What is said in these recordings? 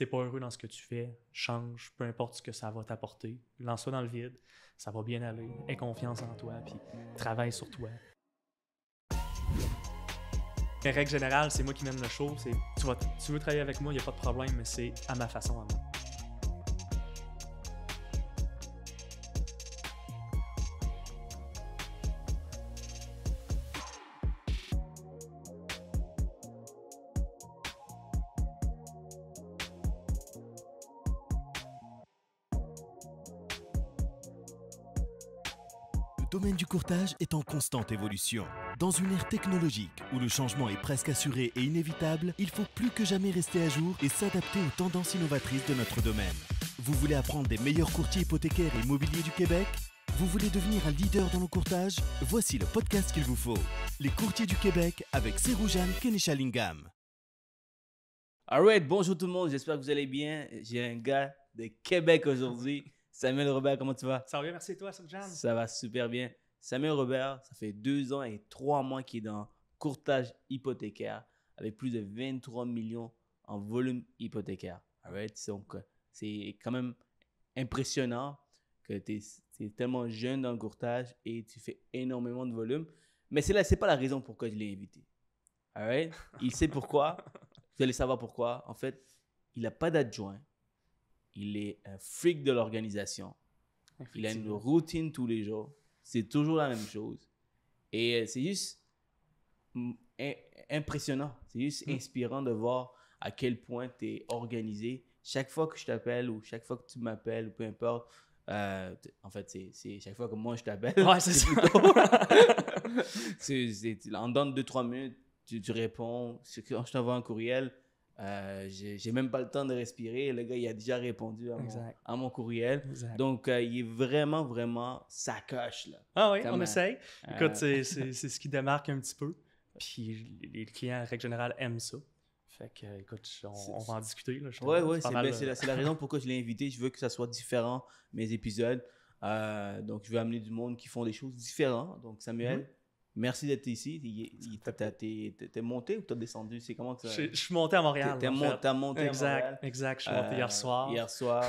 t'es pas heureux dans ce que tu fais, change, peu importe ce que ça va t'apporter. Lance-toi dans le vide, ça va bien aller. Aie confiance en toi, puis travaille sur toi. En règle générale, c'est moi qui mène le show. Tu veux travailler avec moi, il n'y a pas de problème, mais c'est à ma façon à moi. Le domaine du courtage est en constante évolution. Dans une ère technologique où le changement est presque assuré et inévitable, il faut plus que jamais rester à jour et s'adapter aux tendances innovatrices de notre domaine. Vous voulez apprendre des meilleurs courtiers hypothécaires et immobiliers du Québec? Vous voulez devenir un leader dans le courtage? Voici le podcast qu'il vous faut. Les courtiers du Québec avec Seroujane Kenishalingam. Alright, bonjour tout le monde, j'espère que vous allez bien. J'ai un gars de Québec aujourd'hui. Samuel Robert, comment tu vas? Ça va bien, merci et toi, Seroujane? Ça va super bien. Samuel Robert, ça fait 2 ans et 3 mois qu'il est dans courtage hypothécaire avec plus de 23 millions en volume hypothécaire. Alright, donc c'est quand même impressionnant que tu es tellement jeune dans le courtage et tu fais énormément de volume. Mais c'est pas la raison pourquoi je l'ai invité. Alright? Il sait pourquoi. Vous allez savoir pourquoi. En fait, il n'a pas d'adjoint. Il est un freak de l'organisation. Il a une routine tous les jours. C'est toujours la même chose. Et c'est juste impressionnant. C'est juste inspirant de voir à quel point tu es organisé. Chaque fois que je t'appelle ou chaque fois que tu m'appelles, ou peu importe, en fait, c'est chaque fois que moi je t'appelle. Ouais, c'est ça. En dedans de 2-3 minutes, tu réponds. Quand je t'envoie un courriel, j'ai même pas le temps de respirer. Le gars, il a déjà répondu à mon courriel. Exact. Donc, il est vraiment, vraiment sacoche, là. Ah oui, Comme, on essaye. Écoute, c'est ce qui démarque un petit peu. Puis les clients, en règle générale, aiment ça. Fait que, écoute, on va en discuter. Là, c'est la raison pourquoi je l'ai invité. Je veux que ça soit différent, mes épisodes. Donc, je veux amener du monde qui font des choses différentes. Donc, Samuel, merci d'être ici. T'es monté ou t'as descendu? C'est comment que ça... Je suis monté à Montréal. T'as monté à Montréal. Exact. Je suis monté hier soir. Hier soir.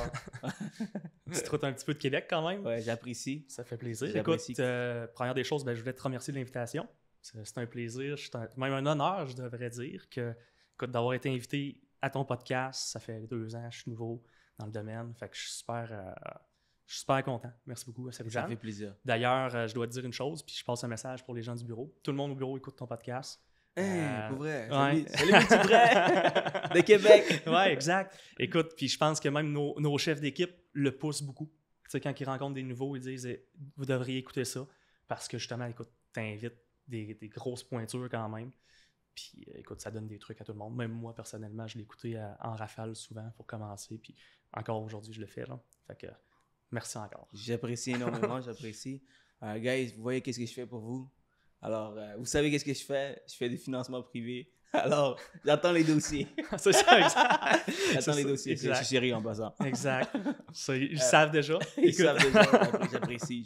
Petite route un petit peu de Québec quand même. Ouais, j'apprécie. Ça fait plaisir. Écoute, première des choses, je voulais te remercier de l'invitation. C'est un plaisir, même un honneur, je devrais dire, d'avoir été invité à ton podcast. Ça fait 2 ans, je suis nouveau dans le domaine. Fait que je suis super content. Merci beaucoup, Seroujane. Ça fait plaisir. D'ailleurs, je dois te dire une chose, puis je passe un message pour les gens du bureau. Tout le monde au bureau écoute ton podcast. Pour vrai. Ouais. Salut mes petits frères de Québec. Ouais, exact. Écoute, puis je pense que même nos chefs d'équipe le poussent beaucoup. Tu sais, quand ils rencontrent des nouveaux, ils disent « Vous devriez écouter ça. » Parce que justement, écoute, t'invites des grosses pointures quand même. Puis écoute, ça donne des trucs à tout le monde. Même moi, personnellement, je l'ai écouté en rafale souvent pour commencer. Puis encore aujourd'hui, je le fais. Là. Fait que merci encore. J'apprécie énormément, j'apprécie. Guys, vous voyez qu'est-ce que je fais pour vous? Alors, vous savez qu'est-ce que je fais? Je fais des financements privés. Alors, j'attends les dossiers. C'est ça, exact. J'attends les dossiers. Je suis chéri en passant. Exact. Ça, ils savent déjà. Ils savent déjà.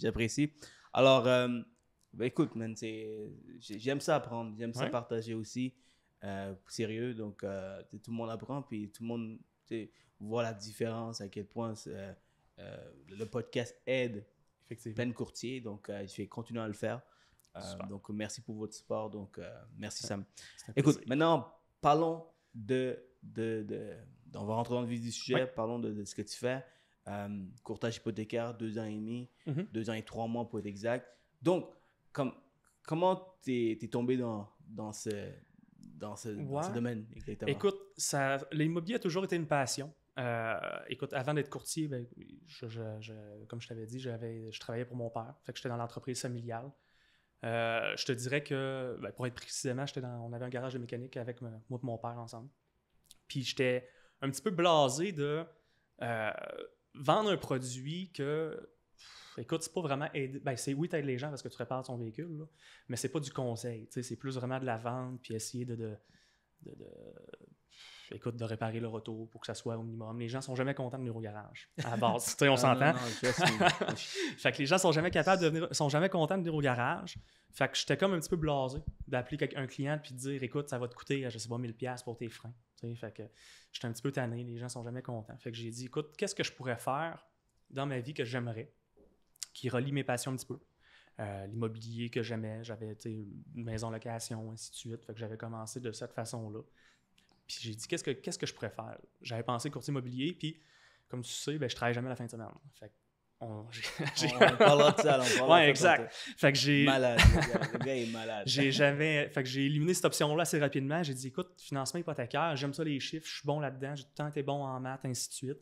J'apprécie. Alors, écoute, man, j'aime ça apprendre. J'aime ça partager aussi. Sérieux. Donc, tout le monde apprend. Puis tout le monde voit la différence, à quel point le podcast aide plein de courtiers. Donc, je vais continuer à le faire. Donc, merci pour votre support. Donc, merci Sam. Écoute, maintenant, parlons on va rentrer dans le vif du sujet. Ouais. Parlons de ce que tu fais. Courtage hypothécaire, 2 ans et demi, 2 ans et 3 mois pour être exact. Donc, comment t'es tombé dans ce domaine exactement? Écoute, l'immobilier a toujours été une passion. Écoute, avant d'être courtier, comme je t'avais dit, je travaillais pour mon père. Fait que j'étais dans l'entreprise familiale. Je te dirais que, pour être précisément, on avait un garage de mécanique avec moi et mon père ensemble. Puis j'étais un petit peu blasé de vendre un produit que, écoute, c'est pas vraiment aider. Oui, t'aides les gens parce que tu répares ton véhicule, là, mais c'est pas du conseil. C'est plus vraiment de la vente, puis essayer de réparer le auto pour que ça soit au minimum. Les gens sont jamais contents de venir au garage, à la base. On s'entend. Fait que les gens sont jamais contents de venir au garage. Fait que j'étais comme un petit peu blasé d'appeler un client et de dire « Écoute, ça va te coûter, je sais pas, 1000$ pour tes freins. » sais. Fait que j'étais un petit peu tanné, les gens sont jamais contents. Fait que j'ai dit, écoute, qu'est-ce que je pourrais faire dans ma vie que j'aimerais, qui relie mes passions un petit peu. L'immobilier que j'aimais, j'avais une maison location, ainsi de suite. Fait que j'avais commencé de cette façon-là. Puis j'ai dit, qu'est-ce que je pourrais faire? J'avais pensé courtier immobilier, puis comme tu sais, ben, je travaille jamais la fin de semaine. Fait que on parlera de ça, ouais, exact. Fait que j'ai... Malade, le gars est malade. Fait que j'ai éliminé cette option-là assez rapidement. J'ai dit, écoute, financement hypothécaire, j'aime ça les chiffres, je suis bon là-dedans, j'ai tout le temps été bon en maths, ainsi de suite.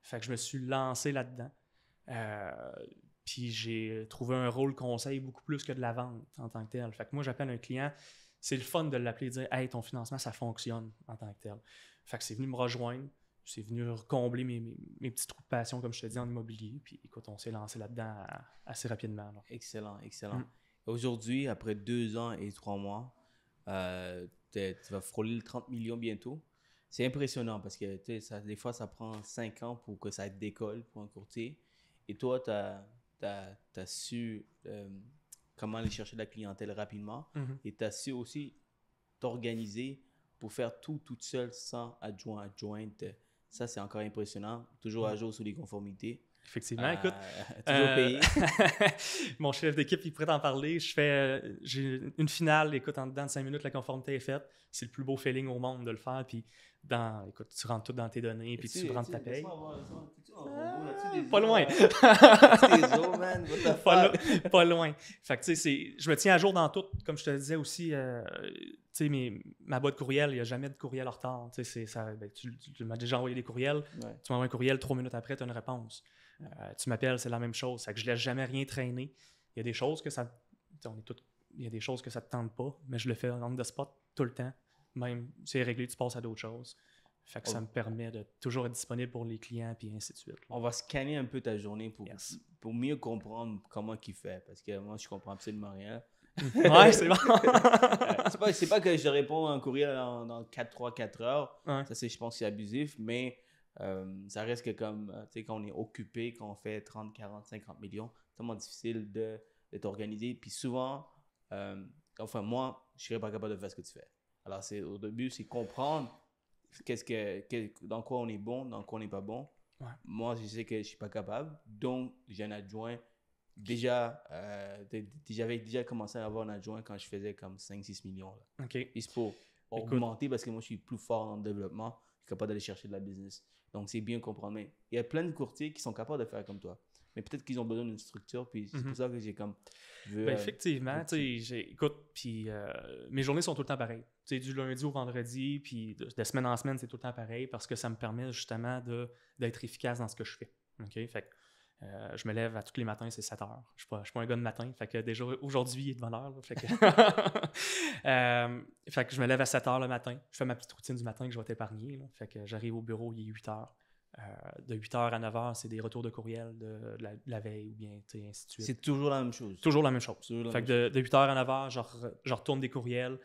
Fait que je me suis lancé là-dedans. Puis j'ai trouvé un rôle conseil beaucoup plus que de la vente en tant que tel. Fait que moi, j'appelle un client, c'est le fun de l'appeler et dire « Hey, ton financement, ça fonctionne en tant que tel. » Fait que c'est venu me rejoindre, c'est venu combler mes petits trous de passion, comme je te dis, en immobilier. Puis écoute, on s'est lancé là-dedans assez rapidement. Là. Excellent, excellent. Aujourd'hui, après 2 ans et 3 mois, tu vas frôler le 30 millions bientôt. C'est impressionnant parce que des fois, ça prend 5 ans pour que ça décolle pour un courtier. Et toi, tu as su comment aller chercher de la clientèle rapidement. Et tu as su aussi t'organiser pour faire tout toute seule sans adjointe. Ça, c'est encore impressionnant. Toujours à jour sur les conformités. Effectivement, écoute. Toujours payé. Mon chef d'équipe, il pourrait t'en parler. J'ai une finale, écoute, en dedans de 5 minutes, la conformité est faite. C'est le plus beau feeling au monde de le faire. Puis, écoute, tu rentres tout dans tes données, puis tu rentres ta paye. Pas loin. Pas loin. Fait que, tu sais, je me tiens à jour dans tout. Comme je te disais aussi, tu sais, ma boîte courriel, il n'y a jamais de courriel en retard. Tu sais, tu m'as déjà envoyé des courriels. Ouais. Tu m'envoies un courriel, 3 minutes après, tu as une réponse. Tu m'appelles, c'est la même chose. Fait que je ne laisse jamais rien traîner. Il y a des choses que ça... Il y a des choses que ça ne te tente pas, mais je le fais on the spot tout le temps. Même, c'est réglé, tu passes à d'autres choses. Fait que ça me permet de toujours être disponible pour les clients, puis ainsi de suite. On va scanner un peu ta journée pour mieux comprendre comment il fait. Parce que moi, je comprends absolument rien. Ouais, c'est bon. c'est pas que je réponds à un courriel dans 4 heures. Ouais. Ça, je pense que c'est abusif, mais ça reste que comme, tu sais, quand on est occupé, quand on fait 30, 40, 50 millions, c'est tellement difficile de t'organiser. Puis souvent, moi, je serais pas capable de faire ce que tu fais. Alors, au début, c'est comprendre dans quoi on est bon, dans quoi on n'est pas bon. Ouais. Moi, je sais que je suis pas capable, donc j'ai un adjoint. J'avais déjà commencé à avoir un adjoint quand je faisais comme 5-6 millions. Là. OK. Et c'est pour augmenter parce que moi, je suis plus fort dans le développement. Je suis capable d'aller chercher de la business. Donc, c'est bien comprendre. Mais il y a plein de courtiers qui sont capables de faire comme toi. Mais peut-être qu'ils ont besoin d'une structure. Puis c'est pour ça que j'ai comme... effectivement, écoute, puis mes journées sont tout le temps pareilles. Du lundi au vendredi, puis de semaine en semaine, c'est tout le temps pareil parce que ça me permet justement d'être efficace dans ce que je fais. OK? Fait que je me lève à tous les matins, c'est 7 heures. Je suis pas un gars de matin. Fait que déjà, aujourd'hui, il est de bonne heure. Fait que, fait que je me lève à 7 heures le matin. Je fais ma petite routine du matin que je vais t'épargner. Là. Fait que j'arrive au bureau, il est 8 heures. De 8 heures à 9 heures, c'est des retours de courriel de la veille ou bien ainsi de suite. C'est toujours la même chose. Toujours la même chose. Fait que de 8 heures à 9 heures, je retourne des courriels.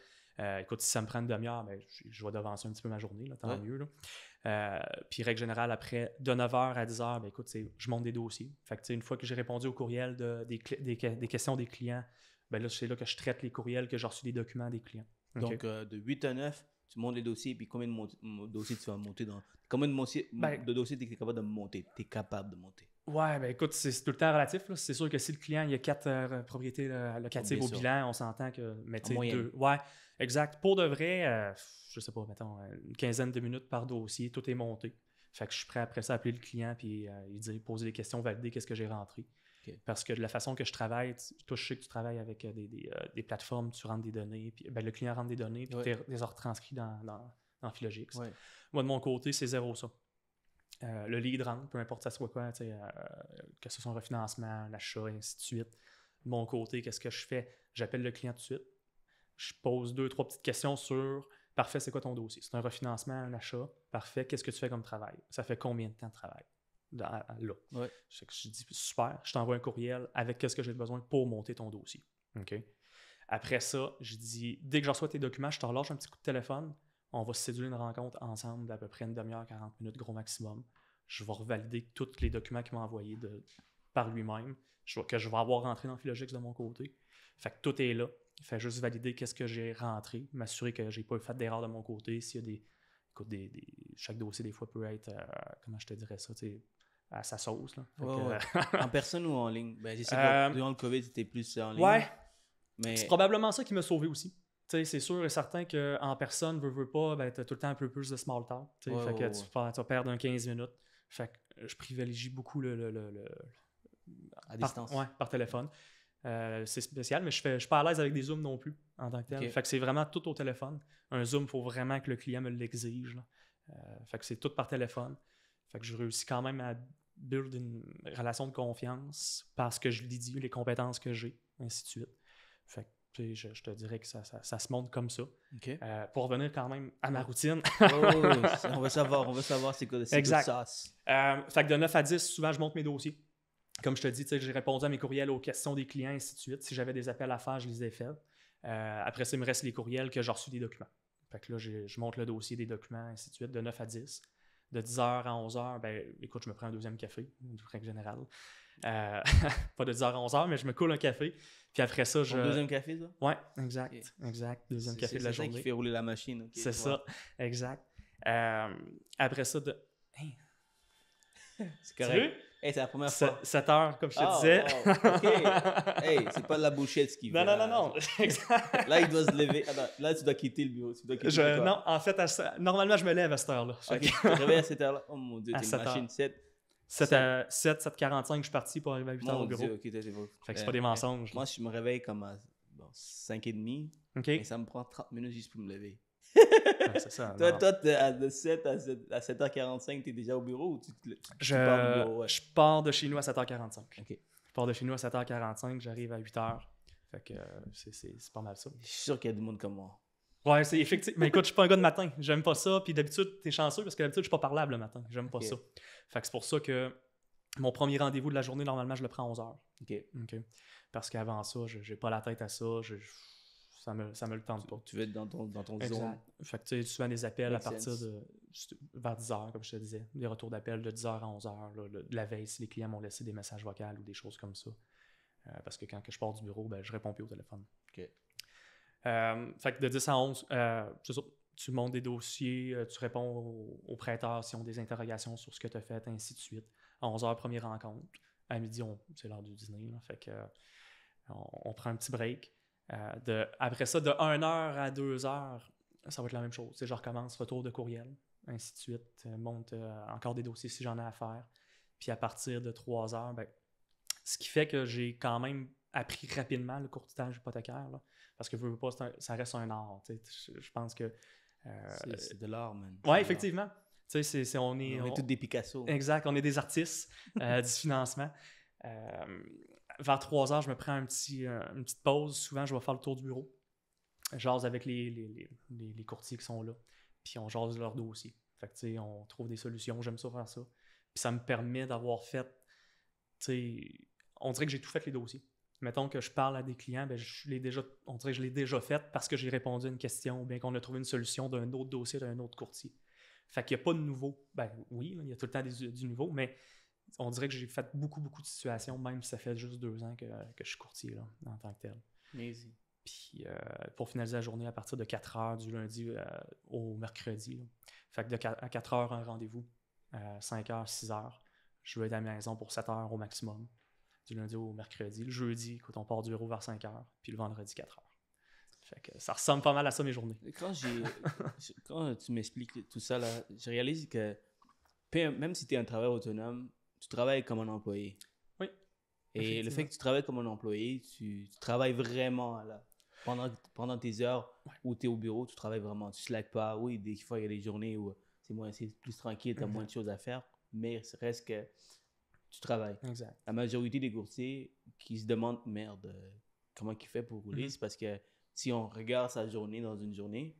Écoute, si ça me prend une demi-heure, ben, je vais devancer un petit peu ma journée, là, tant mieux. Là. Puis, règle générale, après, de 9h à 10h, ben, écoute, je monte des dossiers. Fait que, une fois que j'ai répondu au courriel des questions des clients, ben, là, c'est là que je traite les courriels, que j'ai reçu des documents des clients. Okay. Donc, de 8 à 9, tu montes les dossiers, puis combien de dossiers tu vas monter dans... Combien de dossiers tu es capable de monter? Tu es capable de monter? Ouais, ben écoute, c'est tout le temps relatif. Là. C'est sûr que si le client, il y a 4 propriétés locatives au bilan, on s'entend que... Mais tu sais, 2. Ouais, exact. Pour de vrai, je sais pas, mettons, une quinzaine de minutes par dossier, tout est monté. Fait que je suis prêt après ça à appeler le client puis lui dire, poser des questions, valider qu'est-ce que j'ai rentré. Okay. Parce que de la façon que je travaille, toi, je sais que tu travailles avec des plateformes, tu rentres des données, puis le client rentre des données, puis tu les as retranscrits dans Philogix. Ouais. Moi, de mon côté, c'est zéro ça. Le lead rentre, peu importe ça soit quoi, que ce soit un refinancement, un achat, et ainsi de suite. De mon côté, qu'est-ce que je fais? J'appelle le client tout de suite. Je pose 2-3 petites questions sur « Parfait, c'est quoi ton dossier? C'est un refinancement, un achat? Parfait, qu'est-ce que tu fais comme travail? Ça fait combien de temps de travail? » Là. Ouais. Je dis « Super, je t'envoie un courriel avec qu'est-ce que j'ai besoin pour monter ton dossier. » Okay? Après ça, je dis « Dès que je reçois tes documents, je te relâche un petit coup de téléphone. On va séduire une rencontre ensemble d'à peu près une demi-heure, 40 minutes, gros maximum. Je vais revalider tous les documents qu'il m'a envoyés par lui-même, que je vais avoir rentré dans Philogix de mon côté. Fait que tout est là. Il fait juste valider qu'est-ce que j'ai rentré, m'assurer que j'ai pas fait d'erreur de mon côté. S'il y a écoute, chaque dossier, des fois, peut être, comment je te dirais ça, tu sais, à sa sauce. Là. Ouais. En personne ou en ligne? Ben, je sais que durant le COVID, c'était plus en ligne. Ouais. Mais... C'est probablement ça qui m'a sauvé aussi. Tu sais, c'est sûr et certain qu'en personne, veux pas, ben, t'as tout le temps un peu plus de small talk. Tu vas perdre un 15 minutes. Fait que je privilégie beaucoup à distance. Par téléphone. C'est spécial, mais je suis pas à l'aise avec des Zooms non plus en tant que tel. Fait que c'est vraiment tout au téléphone. Un Zoom, il faut vraiment que le client me l'exige. Fait que c'est tout par téléphone. Fait que je réussis quand même à build une relation de confiance parce que je lui dis les compétences que j'ai, ainsi de suite. Fait que je te dirais que ça se monte comme ça. Okay. Pour revenir quand même à ma routine. On veut savoir c'est quoi exact. sauce. Fait que de 9 à 10, souvent je monte mes dossiers. Comme je te dis, j'ai répondu à mes courriels aux questions des clients, ainsi de suite. Si j'avais des appels à faire, je les ai faits. Après ça, il me reste les courriels que j'ai reçus des documents. Fait que là, je monte le dossier des documents, ainsi de suite, de 9 à 10. De 10h à 11h, ben écoute, je me prends un deuxième café, de règle générale. Pas de 10h à 11h, mais je me coule un café. Puis après ça, Ton deuxième café, ça? Ouais, exact. Okay. Exact. Deuxième café de la journée. C'est ça qui fait rouler la machine. Okay, c'est ça, exact. Après ça, c'est correct. Hey, c'est la première fois. 7 heures, comme je te disais. Wow. OK. Hey, c'est pas de la bouchette ce qu'il fait. Non. Exact. Là, il doit se lever. Attends, là, tu dois quitter le bureau. Non, en fait, normalement, je me lève à cette heure-là. OK, tu te réveilles à cette heure-là. Oh mon Dieu, t'es une machine 7h45, je suis parti pour arriver à 8h au bureau. Dieu, okay, fait que c'est pas des mensonges. Moi, je me réveille comme à 5h30. Okay. Et ça me prend 30 minutes juste pour me lever. C'est ça. Toi, de 7 à 7h45, tu es déjà au bureau ou tu pars du bureau? Ouais. Je pars de chez nous à 7h45. Okay. Je pars de chez nous à 7h45, j'arrive à 8h. Fait que c'est pas mal ça. Je suis sûr qu'il y a du monde comme moi. Ouais, c'est effectivement. Mais écoute, je suis pas un gars de matin. J'aime pas ça. Puis d'habitude, t'es chanceux parce que d'habitude, je suis pas parlable le matin. J'aime pas ça. Fait que c'est pour ça que mon premier rendez-vous de la journée, normalement, je le prends à 11h. OK. Parce qu'avant ça, j'ai pas la tête à ça. Ça me le tente pas. Tu veux être dans ton exact. zone. Fait que tu sais, souvent des appels à partir vers 10h, comme je te disais. Des retours d'appels de 10h à 11h. De la veille, si les clients m'ont laissé des messages vocaux ou des choses comme ça. Parce que quand je pars du bureau, ben, je réponds plus au téléphone. OK. Fait que de 10 à 11, c'est ça, tu montes des dossiers, tu réponds aux prêteurs s'ils ont des interrogations sur ce que tu as fait, ainsi de suite. À 11h, première rencontre. À midi, c'est l'heure du dîner. Là, fait que on prend un petit break. Après ça, de 1h à 2h, ça va être la même chose. Je recommence, retour de courriel, ainsi de suite. Monte encore des dossiers si j'en ai à faire. Puis à partir de 3h, ben, ce qui fait que j'ai quand même appris rapidement le courtage hypothécaire. Là, parce que veux pas, ça reste un art. Je pense que... c'est de l'art, man. Oui, effectivement. On est tous des Picasso. Exact, on est des artistes du financement. Vers 3h, je me prends une petite pause. Souvent, je vais faire le tour du bureau. Je jase avec les courtiers qui sont là. Puis on jase leur dossier. Fait que, on trouve des solutions. J'aime ça faire ça. Puis ça me permet d'avoir fait... On dirait que j'ai tout fait les dossiers. Mettons que je parle à des clients, ben on dirait que je l'ai déjà fait parce que j'ai répondu à une question ou bien qu'on a trouvé une solution d'un autre dossier d'un autre courtier. Fait qu'il n'y a pas de nouveau. Ben oui, il y a tout le temps du nouveau, mais on dirait que j'ai fait beaucoup de situations, même si ça fait juste 2 ans que je suis courtier là, en tant que tel. Easy. Puis pour finaliser la journée à partir de 4h du lundi au mercredi. Là. Fait que à 4h, un rendez-vous. 5h, 6h. Je vais être à la maison pour 7h au maximum. Du lundi au mercredi. Le jeudi, écoute, on part du bureau vers 5h. Puis le vendredi, 4h. Fait que ça ressemble pas mal à ça, mes journées. Quand tu m'expliques tout ça, là, je réalise que même si tu es un travailleur autonome, tu travailles comme un employé. Oui. Et le fait que tu travailles comme un employé, tu travailles vraiment là. Pendant tes heures où tu es au bureau, tu travailles vraiment. Tu ne slackes pas. Oui, des fois, il y a des journées où c'est plus tranquille, tu as moins de choses à faire, mais ça reste que tu travailles. Exact. La majorité des courtiers qui se demandent, merde, comment il fait pour rouler, c'est parce que si on regarde sa journée dans une journée,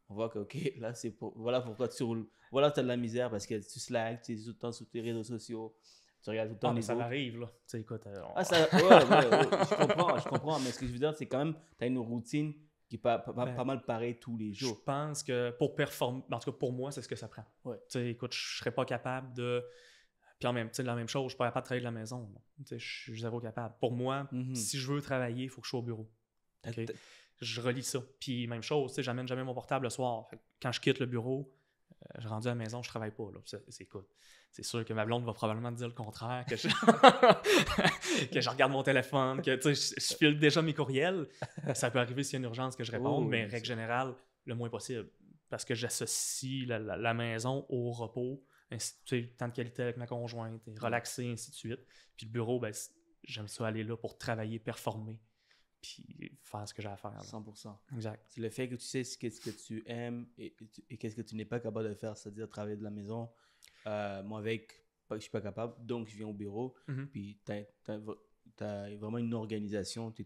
on voit que, OK, là, voilà pourquoi tu roules. Voilà, tu as de la misère parce que tu slacks, tu es tout le temps sur tes réseaux sociaux, tu regardes tout le temps les ça autres. m'arrive, là. Tu sais, écoute... Ouais, je comprends, mais ce que je veux dire, c'est quand même, tu as une routine qui est pas mal pareille tous les jours. Je pense que pour performer, en tout cas pour moi, c'est ce que ça prend. Ouais. Tu sais, écoute, je serais pas capable de... Puis en même temps, la même chose, je suis pas capable de travailler de la maison. Tu sais, je suis zéro capable. Pour moi, si je veux travailler, il faut que je sois au bureau. Okay? Je relis ça. Puis même chose, tu sais, j'amène jamais mon portable le soir. Fait que quand je quitte le bureau, je rendu à la maison, je travaille pas. Là. Écoute, c'est sûr que ma blonde va probablement me dire le contraire, que je, que je regarde mon téléphone, que je file déjà mes courriels. Ça peut arriver s'il y a une urgence que je réponde, mais règle générale, le moins possible. Parce que j'associe la maison au repos, temps de qualité avec ma conjointe, et relaxer, ainsi de suite. Puis le bureau, ben, j'aime ça aller là pour travailler, performer, puis faire ce que j'ai à faire. Là. 100%. Exact. C'est le fait que tu sais ce que tu aimes et qu'est-ce que tu n'es pas capable de faire, c'est-à-dire travailler de la maison. Moi, je suis pas capable, donc je viens au bureau. Puis t'as vraiment une organisation, tu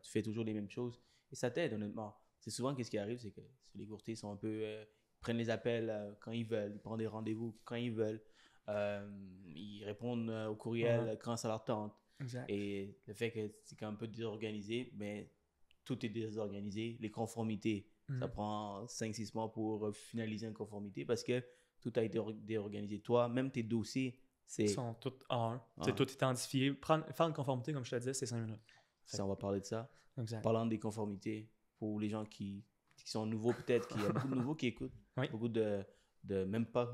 fais toujours les mêmes choses. Et ça t'aide, honnêtement. C'est souvent, qu'est-ce qui arrive, c'est que les courtiers sont un peu... prennent les appels quand ils veulent, ils prennent des rendez-vous quand ils veulent. Ils répondent au courriel quand ça leur tente. Exact. Et le fait que c'est un peu désorganisé, mais tout est désorganisé. Les conformités, ça prend 5-6 mois pour finaliser une conformité parce que tout a été déorganisé. Toi, même tes dossiers, Ils sont tous A1. C'est tout identifié. Faire une conformité, comme je te disais, c'est 5 minutes. Ça, on va parler de ça. Exact. Parlant des conformités, pour les gens qui sont nouveaux peut-être, qu'il y a beaucoup de nouveaux qui écoutent, beaucoup de même pas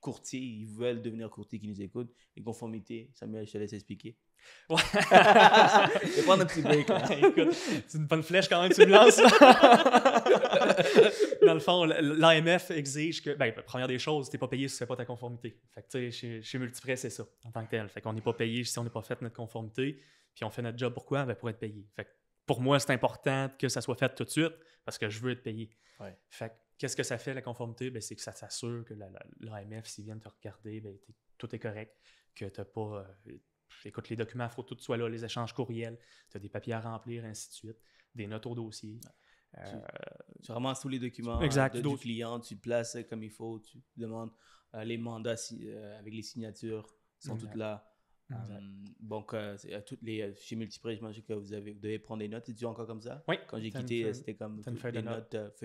courtiers, ils veulent devenir courtiers qui nous écoutent. Les conformités, Samuel, je te laisse expliquer. Ouais. Je vais prendre un petit break là. Écoute, c'est une bonne flèche quand même que tu me lances. Dans le fond, l'AMF exige que, première des choses, tu n'es pas payé si tu ne fais pas ta conformité. Fait que tu sais, chez Multiprêt, c'est ça, en tant que tel. Fait qu'on n'est pas payé si on n'a pas fait notre conformité. Puis on fait notre job pourquoi? Pour être payé. Fait que pour moi, c'est important que ça soit fait tout de suite parce que je veux être payé. Ouais. Fait que qu'est-ce que ça fait, la conformité? C'est que ça s'assure que l'AMF, s'ils viennent te regarder, tout est correct, que tu n'as pas... écoute, les documents, il faut que tout soit là, les échanges courriels, tu as des papiers à remplir, ainsi de suite, des notes au dossier. Tu ramasses tous les documents du client, tu places comme il faut, tu demandes les mandats avec les signatures sont toutes là. Donc, chez Multiprêt, j'imagine que vous devez prendre des notes. Es-tu encore comme ça? Oui. Quand j'ai quitté, c'était comme feuille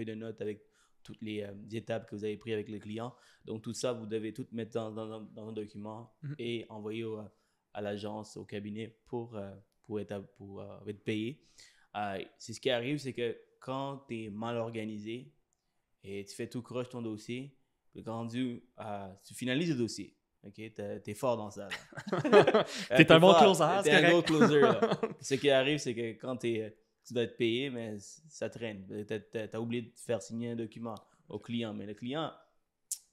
de notes avec toutes les étapes que vous avez prises avec le client. Donc, tout ça, vous devez tout mettre dans un document et envoyer à l'agence, au cabinet pour être payé. C'est ce qui arrive, c'est que quand tu es mal organisé et tu fais tout croche ton dossier, puis quand tu finalises le dossier, ok, t'es fort dans ça. T'es un bon closer, c'est un gros closer. Ce qui arrive, c'est que quand tu dois être payé, mais ça traîne. T'as oublié de faire signer un document au client, mais le client,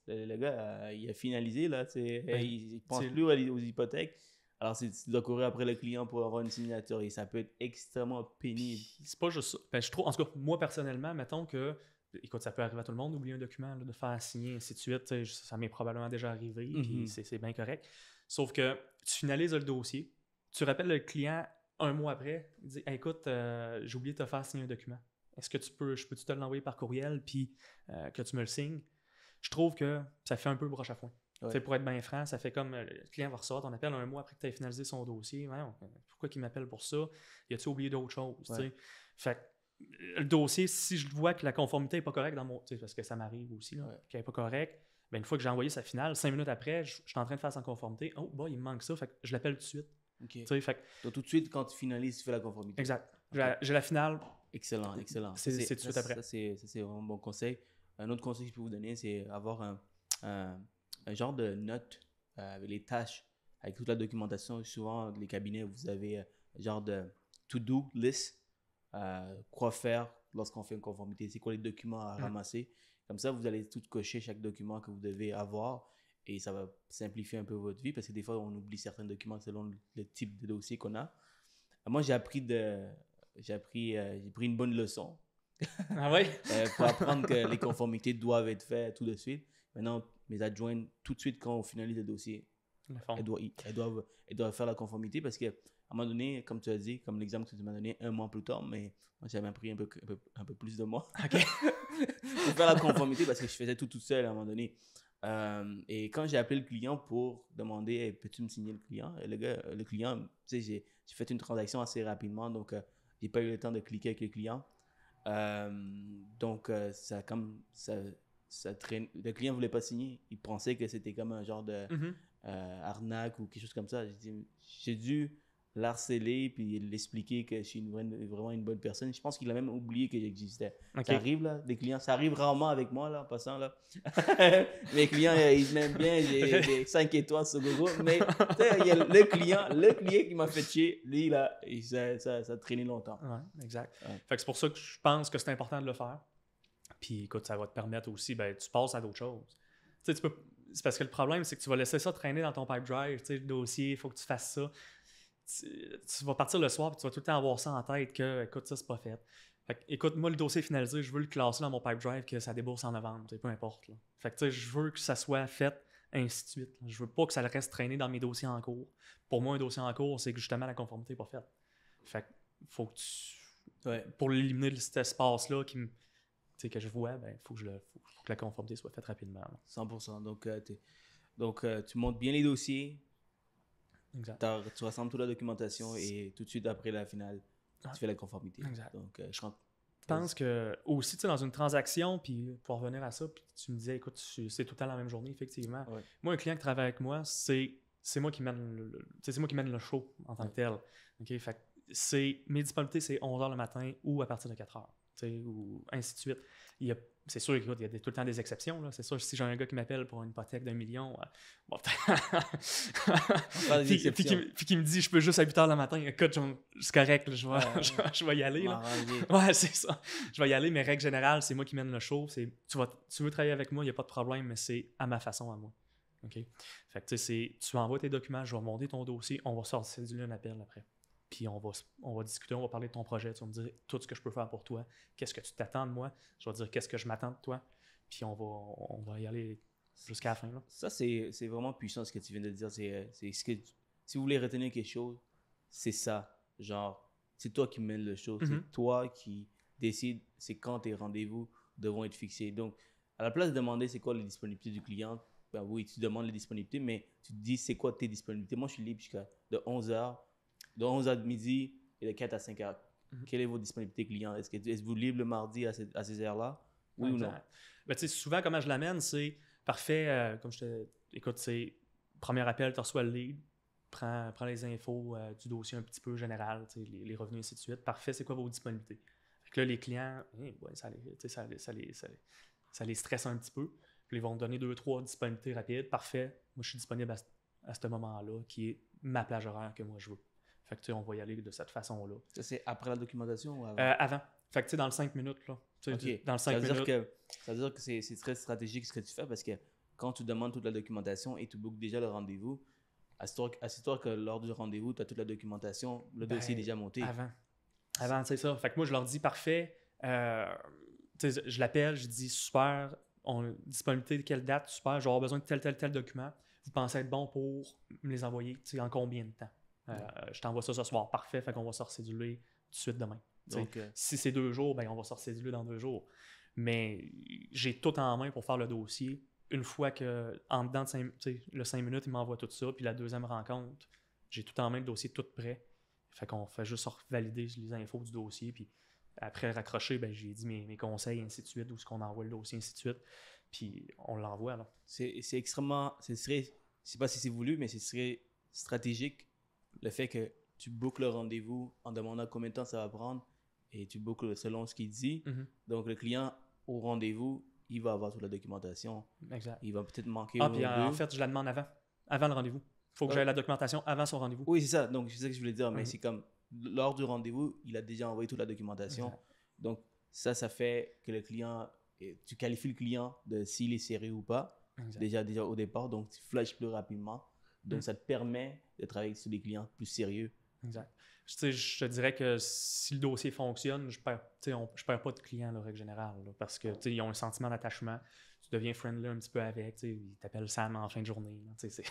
le gars, il a finalisé, là, il pense plus aux hypothèques. Alors, tu dois courir après le client pour avoir une signature et ça peut être extrêmement pénible. C'est pas juste ça. Je trouve, en tout cas, moi personnellement, mettons que, écoute, ça peut arriver à tout le monde d'oublier un document, là, de faire signer, ainsi de suite. Ça m'est probablement déjà arrivé, puis c'est bien correct. Sauf que tu finalises le dossier, tu rappelles le client un mois après, il dit hey, écoute, j'ai oublié de te faire signer un document. Est-ce que je peux-tu te l'envoyer par courriel, puis que tu me le signes? Je trouve que ça fait un peu broche à foin. Ouais. Pour être bien franc, ça fait comme le client va ressortir, on appelle un mois après que tu aies finalisé son dossier. Ouais, pourquoi il m'appelle pour ça? Y a-tu oublié d'autres choses? Ouais. Fait le dossier, si je vois que la conformité n'est pas correcte dans mon. Parce que ça m'arrive aussi, qu'elle n'est pas correcte, une fois que j'ai envoyé sa finale, 5 minutes après, je suis en train de faire sa conformité. Oh, il me manque ça, fait que je l'appelle tout de suite. Okay. Donc tout de suite, quand tu finalises, tu fais la conformité. Exact. Okay. J'ai la finale. Excellent. C'est tout de suite après. Ça, c'est vraiment un bon conseil. Un autre conseil que je peux vous donner, c'est avoir un genre de note avec les tâches, avec toute la documentation. Souvent, les cabinets, vous avez un genre de to-do list, quoi faire lorsqu'on fait une conformité, c'est quoi les documents à ramasser. Comme ça, vous allez tout cocher chaque document que vous devez avoir et ça va simplifier un peu votre vie parce que des fois, on oublie certains documents selon le type de dossier qu'on a. Moi, j'ai pris une bonne leçon. Ah oui? Pour apprendre que les conformités doivent être faites tout de suite. Maintenant, mes adjoints, tout de suite, quand on finalise le dossier, elles doivent faire la conformité parce qu'à un moment donné, comme tu as dit, comme l'exemple que tu m'as donné un mois plus tard, mais moi, j'avais pris un peu plus de mois pour faire la conformité parce que je faisais tout seul à un moment donné. Et quand j'ai appelé le client pour demander hey, peux-tu me signer le client? Et le client, tu sais, j'ai fait une transaction assez rapidement, donc j'ai pas eu le temps de cliquer avec le client. Donc, ça traîne. Le client ne voulait pas signer. Il pensait que c'était comme un genre de arnaque ou quelque chose comme ça. J'ai dû l'harceler puis l'expliquer que je suis vraiment une bonne personne. Je pense qu'il a même oublié que j'existais. Ok. Ça arrive, là, des clients. Ça arrive rarement avec moi, là, en passant, là. Mes clients, ils m'aiment bien. J'ai des 5 étoiles sur Google. Mais, tu sais, il y a le client qui m'a fait chier, lui, là, ça a traîné longtemps. Ouais, exact. Ouais. Fait que c'est pour ça que je pense que c'est important de le faire. Puis écoute, ça va te permettre aussi, ben, tu passes à d'autres choses. Tu sais, c'est parce que le problème, c'est que tu vas laisser ça traîner dans ton pipe drive, tu sais, le dossier, il faut que tu fasses ça. Tu vas partir le soir et tu vas tout le temps avoir ça en tête que, écoute, ça, c'est pas fait. Fait que, écoute, moi, le dossier finalisé, je veux le classer dans mon pipe drive que ça débourse en novembre, peu importe. Là. Fait que, tu sais, je veux que ça soit fait, ainsi de suite. Là. Je veux pas que ça reste traîné dans mes dossiers en cours. Pour moi, un dossier en cours, c'est que justement la conformité n'est pas faite. Fait que, faut que tu... Ouais. Pour éliminer cet espace-là que je vois, ben, faut que la conformité soit faite rapidement. Là. 100%. Donc, tu montes bien les dossiers, Exact. tu rassembles toute la documentation et tout de suite après la finale, tu fais la conformité. Exact. Donc, Je pense que aussi, tu sais, dans une transaction, puis pour revenir à ça, puis tu me disais, écoute, c'est tout le temps la même journée, effectivement. Ouais. Moi, un client qui travaille avec moi, c'est moi qui mène c'est moi qui mène le show en tant que tel. OK? Fait que mes disponibilités, c'est 11h le matin ou à partir de 4h. Ou ainsi de suite. C'est sûr qu'il y a tout le temps des exceptions. Là. C'est sûr, si j'ai un gars qui m'appelle pour une hypothèque d'1 million, bon, puis qui me dit je peux juste à 8h le matin, écoute, c'est correct, là, je vais y aller. Là. Ouais, c'est ça. Je vais y aller, mais règle générale, c'est moi qui mène le show. Tu veux travailler avec moi, il n'y a pas de problème, mais c'est à ma façon, à moi. OK? Fait que tu envoies tes documents, je vais monter ton dossier, on va sortir un appel après. Puis on va discuter, on va parler de ton projet. Tu vas me dire tout ce que je peux faire pour toi. Qu'est-ce que tu t'attends de moi? Je vais te dire qu'est-ce que je m'attends de toi. Puis on va y aller jusqu'à la fin. Là. Ça, c'est vraiment puissant ce que tu viens de dire. C'est ce que si vous voulez retenir quelque chose, c'est ça. Genre, c'est toi qui mènes le show. C'est toi qui décides c'est quand tes rendez-vous devront être fixés. Donc, à la place de demander c'est quoi les disponibilités du client, ben oui, tu demandes les disponibilités, mais tu te dis c'est quoi tes disponibilités. Moi, je suis libre jusqu'à de 11h. De 11h à midi et de 4 à 5h. Quelle est votre disponibilité client? Est-ce que vous libre le mardi à ces heures-là? Oui ou non? Ben, souvent, comment je l'amène, c'est parfait. Écoute, c'est premier appel, tu reçois le lead, prends les infos du dossier un petit peu général, les revenus, ainsi de suite. Parfait, c'est quoi vos disponibilités? Fait que là, les clients, ça les stresse un petit peu. Puis ils vont te donner 2-3 disponibilités rapides. Parfait, moi, je suis disponible à ce moment-là, qui est ma plage horaire que moi, je veux. Fait que, on va y aller de cette façon-là. Ça, c'est après la documentation ou avant? Avant. Fait que, dans le 5 minutes, là. Okay. Dans le 5 minutes. Ça veut dire que c'est très stratégique ce que tu fais parce que quand tu demandes toute la documentation et tu bookes déjà le rendez-vous, assure-toi que lors du rendez-vous, tu as toute la documentation, le dossier est déjà monté. Avant, c'est ça. Fait que moi, je leur dis parfait. Je l'appelle, je dis super, disponibilité de quelle date, super, je vais avoir besoin de tel document. Vous pensez être bon pour me les envoyer en combien de temps? Je t'envoie ça ce soir. Parfait, fait qu'on va sortir du tout de suite demain. Donc, si c'est 2 jours, ben on va sortir du dans 2 jours. Mais j'ai tout en main pour faire le dossier. Une fois que, en dedans de le 5 minutes, il m'envoie tout ça. Puis la deuxième rencontre, j'ai tout en main, le dossier tout prêt. Fait qu'on fait juste valider les infos du dossier. Puis après raccrocher, ben, j'ai dit mes conseils, ainsi de suite, où est-ce qu'on envoie le dossier, ainsi de suite. Puis on l'envoie. Là. C'est extrêmement. Je ne sais pas si c'est voulu, mais ce serait stratégique. Le fait que tu bookes le rendez-vous en demandant combien de temps ça va prendre et tu bookes selon ce qu'il dit. Donc, le client, au rendez-vous, il va avoir toute la documentation. Exact. Il va peut-être manquer puis en fait, je la demande avant le rendez-vous. Il faut que j'aie la documentation avant son rendez-vous. Oui, c'est ça. Donc, c'est ça que je voulais dire. Mais c'est comme, lors du rendez-vous, il a déjà envoyé toute la documentation. Exact. Donc, ça fait que le client, tu qualifies le client de s'il est sérieux ou pas. Déjà au départ. Donc, tu flashes plus rapidement. Donc, ça te permet de travailler sur des clients plus sérieux. Exact. Je te dirais que si le dossier fonctionne, je perds pas de clients, en règle générale, là, parce qu'ils ont un sentiment d'attachement. Tu deviens friendly un petit peu avec. Ils t'appellent Sam en fin de journée. C'est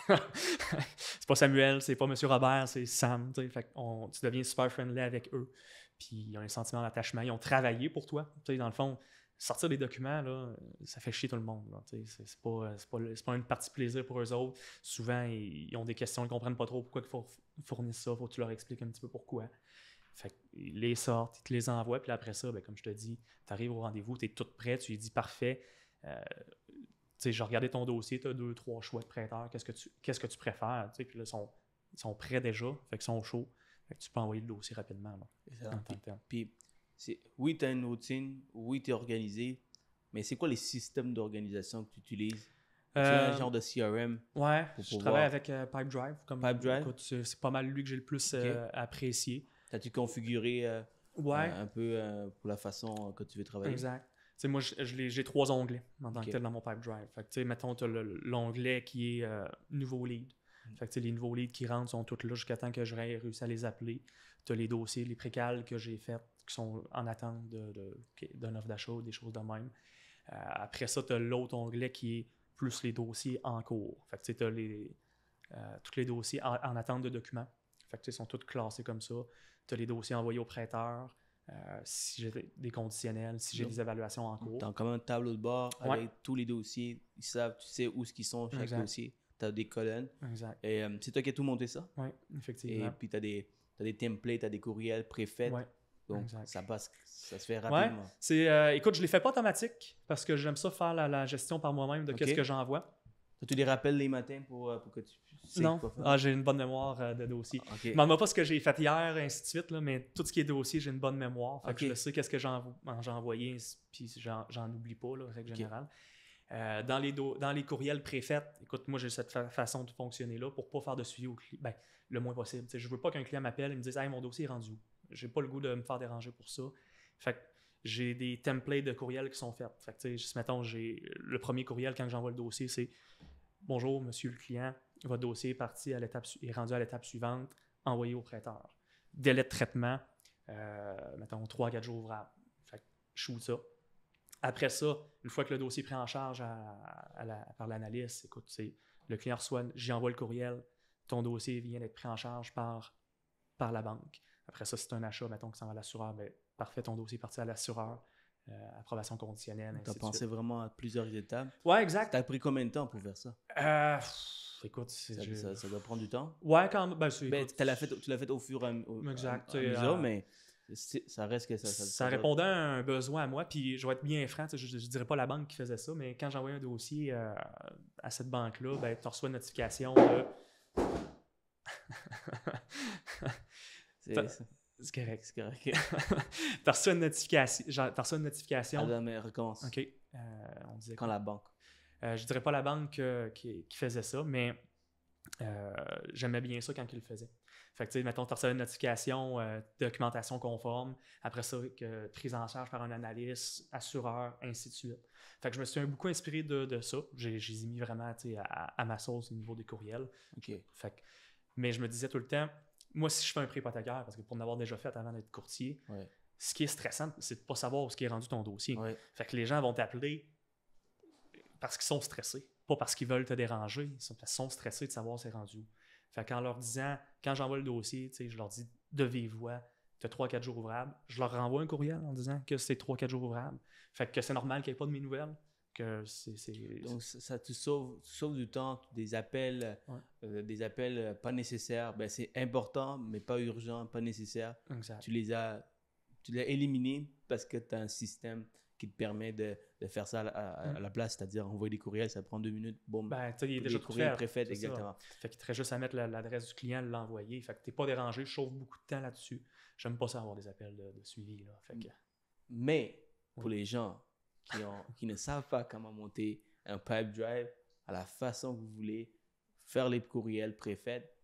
pas Samuel, c'est pas M. Robert, c'est Sam. Fait tu deviens super friendly avec eux. Puis ils ont un sentiment d'attachement. Ils ont travaillé pour toi. Dans le fond, sortir des documents, là, ça fait chier tout le monde. C'est pas une partie plaisir pour eux autres. Souvent, ils ont des questions, ils ne comprennent pas trop pourquoi ils fournissent ça. Il faut que tu leur expliques un petit peu pourquoi. Fait qu'ils les sortent, ils te les envoient. Puis après ça, ben, comme je te dis, tu arrives au rendez-vous, tu es tout prêt, tu lui dis parfait. J'ai regardé ton dossier, tu as 2-3 choix de prêteurs. Qu'est-ce que tu préfères? Puis là, ils sont prêts déjà, fait qu'ils sont chauds. Fait que tu peux envoyer le dossier rapidement. Là, en tant que tel. Puis, oui, tu as une routine, oui, tu es organisé, mais c'est quoi les systèmes d'organisation que tu utilises? Tu as un genre de CRM? Ouais, je travaille avec Pipedrive. Pipedrive? Écoute, c'est pas mal lui que j'ai le plus apprécié. T'as-tu configuré Ouais. un peu pour la façon que tu veux travailler? Exact. T'sais, moi, j'ai 3 onglets en tant que tel dans mon Pipedrive. Fait que, tu sais, mettons, tu as l'onglet qui est nouveau lead. Fait que, tu sais, les nouveaux leads qui rentrent sont tous là jusqu'à temps que j'aurai réussi à les appeler. Tu as les dossiers, les précales que j'ai faits qui sont en attente d'un offre d'achat ou des choses de même. Après ça, tu as l'autre onglet qui est plus les dossiers en cours. Fait que, tu sais, tu as tous les dossiers en attente de documents. Fait que, tu sais, ils sont tous classés comme ça. Tu as les dossiers envoyés au prêteur. Si j'ai des conditionnels, si j'ai des évaluations en cours. Tu as quand même un tableau de bord avec tous les dossiers. Ils savent, tu sais où ils sont, chaque dossier. Tu as des colonnes. Exact. Et c'est toi qui as tout monté ça? Oui, effectivement. Et puis tu as des templates, tu as des courriels préfaits. Ouais. Donc, exact. ça se fait rapidement. Ouais, écoute, je ne les fais pas automatiques parce que j'aime ça faire la gestion par moi-même de qu'est-ce que j'envoie. Tu les rappelles les matins pour que tu sais non. quoi faire? J'ai une bonne mémoire de dossier. Okay. Je ne pas ce que j'ai fait hier, ainsi de suite, là, mais tout ce qui est dossier, j'ai une bonne mémoire. Fait que je sais qu'est-ce que j'ai envoyé, puis j'en oublie pas, là, en règle générale. Dans les courriels préfaits, écoute, moi, j'ai cette façon de fonctionner là pour ne pas faire de suivi au client. Le moins possible. T'sais, je ne veux pas qu'un client m'appelle et me dise « Hey, mon dossier est rendu où? » J'ai pas le goût de me faire déranger pour ça. Fait que j'ai des templates de courriels qui sont faits. Fait que, juste mettons, j'ai le premier courriel quand j'envoie le dossier, c'est « Bonjour, monsieur le client, votre dossier est parti est rendu à l'étape suivante, envoyé au prêteur. » Délai de traitement, mettons 3-4 jours ouvrables. Fait que je shoot ça. Après ça, une fois que le dossier est pris en charge par l'analyste, écoute, le client reçoit, j'y envoie le courriel, ton dossier vient d'être pris en charge par la banque. Après ça, c'est un achat, mettons que ça va à l'assureur, ben, parfait, ton dossier est parti à l'assureur, approbation conditionnelle. Tu as pensé vraiment à plusieurs étapes. Ouais, exact. Tu as pris combien de temps pour faire ça? Écoute, ça doit prendre du temps. Ouais, quand même. Tu l'as fait au fur et à mesure, mais ça reste que ça répondait à un besoin à moi. Puis je vais être bien franc, je ne dirais pas la banque qui faisait ça, mais quand j'envoyais un dossier à cette banque-là, ben, tu reçois une notification de. C'est correct. Tu as reçu une notification. Ah, mais recommence. OK. On disait quand la banque. Je dirais pas la banque qui faisait ça, mais j'aimais bien ça quand ils le faisaient. Fait que, tu sais, mettons, tu reçois une notification, documentation conforme, après ça, prise en charge par un analyste, assureur, ainsi de suite. Fait que je me suis beaucoup inspiré de ça. J'ai mis vraiment, tu sais, à ma sauce au niveau des courriels. OK. Fait que, mais je me disais tout le temps, moi, si je fais un prêt hypothécaire, parce que pour en avoir déjà fait avant d'être courtier, ce qui est stressant, c'est de ne pas savoir où est rendu ton dossier. Fait que les gens vont t'appeler parce qu'ils sont stressés, pas parce qu'ils veulent te déranger. Ils sont stressés de savoir c'est rendu où. Fait qu'en leur disant, quand j'envoie le dossier, je leur dis de vive voix, tu as 3-4 jours ouvrables. Je leur renvoie un courriel en disant que c'est 3-4 jours ouvrables. Fait que c'est normal qu'il n'y ait pas de mes nouvelles. Donc, ça te sauve du temps, des appels pas nécessaires. Ben, c'est important, mais pas urgent, pas nécessaire. Exact. Tu l'as éliminé parce que tu as un système qui te permet de faire ça à la place, c'est-à-dire envoyer des courriels, ça prend 2 minutes, boum. Il est déjà préfet, exactement. Ça. Fait qu'il te reste juste à mettre l'adresse du client, l'envoyer. Fait que tu n'es pas dérangé, je sauve beaucoup de temps là-dessus. J'aime pas ça avoir des appels de suivi. Là. Fait que... Mais, pour les gens qui ne savent pas comment monter un Pipedrive à la façon que vous voulez, faire les courriels préfaits,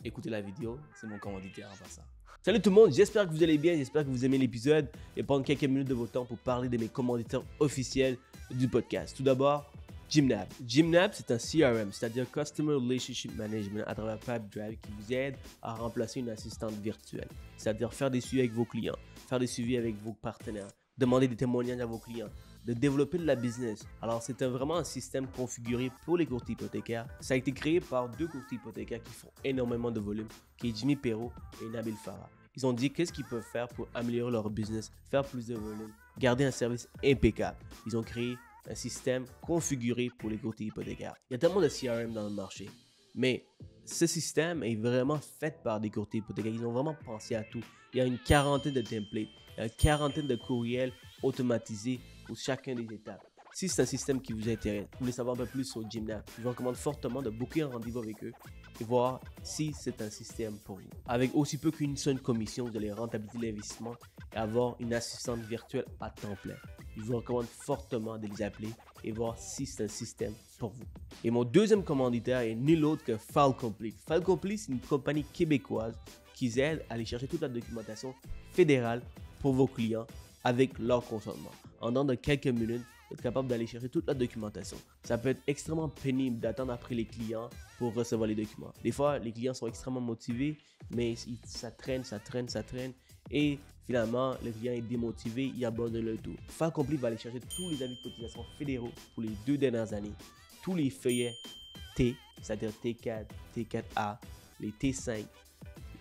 écoutez la vidéo, c'est mon commanditaire en passant. Salut tout le monde, j'espère que vous allez bien, j'espère que vous aimez l'épisode et prendre quelques minutes de votre temps pour parler de mes commanditaires officiels du podcast. Tout d'abord, Gymnab. Gymnab, c'est un CRM, c'est-à-dire Customer Relationship Management à travers Pipedrive qui vous aide à remplacer une assistante virtuelle, c'est-à-dire faire des suivis avec vos clients, faire des suivis avec vos partenaires, demander des témoignages à vos clients, de développer de la business. Alors, c'est vraiment un système configuré pour les courtiers hypothécaires. Ça a été créé par 2 courtiers hypothécaires qui font énormément de volume, qui est Jimmy Perrault et Nabil Farah. Ils ont dit qu'est-ce qu'ils peuvent faire pour améliorer leur business, faire plus de volume, garder un service impeccable. Ils ont créé un système configuré pour les courtiers hypothécaires. Il y a tellement de CRM dans le marché, mais ce système est vraiment fait par des courtiers hypothécaires. Ils ont vraiment pensé à tout. Il y a une quarantaine de templates, il y a une quarantaine de courriels automatisés pour chacun des étapes. Si c'est un système qui vous intéresse, vous voulez savoir un peu plus sur Gymnab, je vous recommande fortement de booker un rendez-vous avec eux et voir si c'est un système pour vous. Avec aussi peu qu'une seule commission, vous allez rentabiliser l'investissement et avoir une assistante virtuelle à temps plein. Je vous recommande fortement de les appeler et voir si c'est un système pour vous. Et mon deuxième commanditaire est nul autre que FileComplete. FileComplete, c'est une compagnie québécoise qui aide à aller chercher toute la documentation fédérale pour vos clients avec leur consentement. En dedans de quelques minutes, vous êtes capable d'aller chercher toute la documentation. Ça peut être extrêmement pénible d'attendre après les clients pour recevoir les documents. Des fois, les clients sont extrêmement motivés, mais ça traîne. Et finalement, le client est démotivé, il abandonne le tout. FileComplete va aller chercher tous les avis de cotisation fédéraux pour les 2 dernières années. Tous les feuillets T, c'est-à-dire T4, T4A, les T5,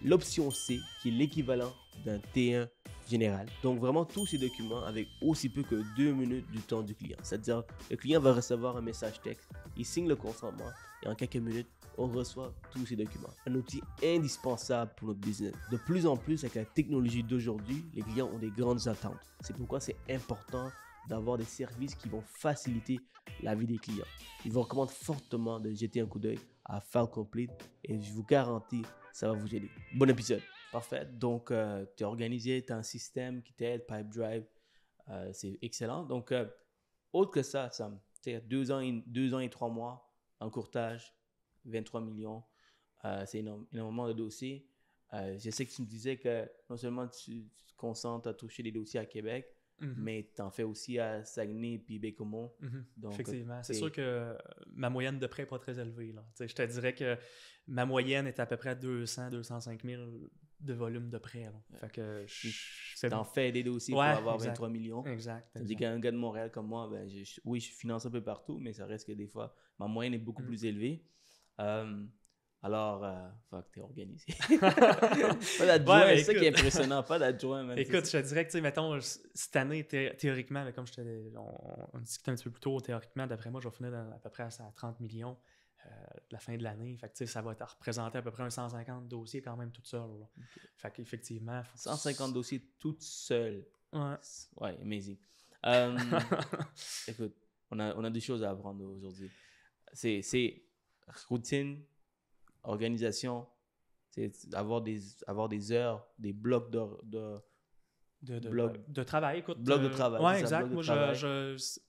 l'option C, qui est l'équivalent d'un T1 général. Donc vraiment tous ces documents avec aussi peu que 2 minutes du temps du client. C'est-à-dire le client va recevoir un message texte, il signe le consentement et en quelques minutes, on reçoit tous ces documents. Un outil indispensable pour notre business. De plus en plus avec la technologie d'aujourd'hui, les clients ont des grandes attentes. C'est pourquoi c'est important d'avoir des services qui vont faciliter la vie des clients. Je vous recommande fortement de jeter un coup d'œil à FileComplete et je vous garantis ça va vous aider. Bon épisode. Parfait. Donc, tu es organisé, tu as un système qui t'aide, Pipedrive. C'est excellent. Donc, autre que ça, Sam, tu sais, 2 ans et 3 mois en courtage, 23 millions. C'est énormément de dossiers. Je sais que tu me disais que non seulement tu te concentres à toucher des dossiers à Québec, mais tu en fais aussi à Saguenay et puis Baie-Comeau. Donc, effectivement. C'est sûr que ma moyenne de prêt n'est pas très élevée. Là. Je te dirais que ma moyenne est à peu près à 200-205 000 de volume de prêt. Là. Fait que tu en fais des dossiers pour avoir 23 millions. Exact. Tandis qu'un gars de Montréal comme moi, ben, oui, je finance un peu partout, mais ça reste que des fois, ma moyenne est beaucoup plus élevée. Alors, t'es organisé. Pas d'adjoint, c'est ça qui est impressionnant, pas d'adjoint. Même, écoute, je te dirais que, mettons, cette année, théoriquement, mais comme on discutait un petit peu plus tôt, théoriquement, d'après moi, je vais finir à peu près à 30 millions la fin de l'année. Fait que, ça va être représenté à peu près un 150 dossiers quand même tout seul. Okay. Fait qu'effectivement... 150 dossiers tout seul. Ouais. Ouais, amazing. Écoute, on a des choses à apprendre aujourd'hui. C'est routine, organisation, c'est avoir des heures, des blocs de travail. Écoute, blocs de travail. Ouais, exact. Moi,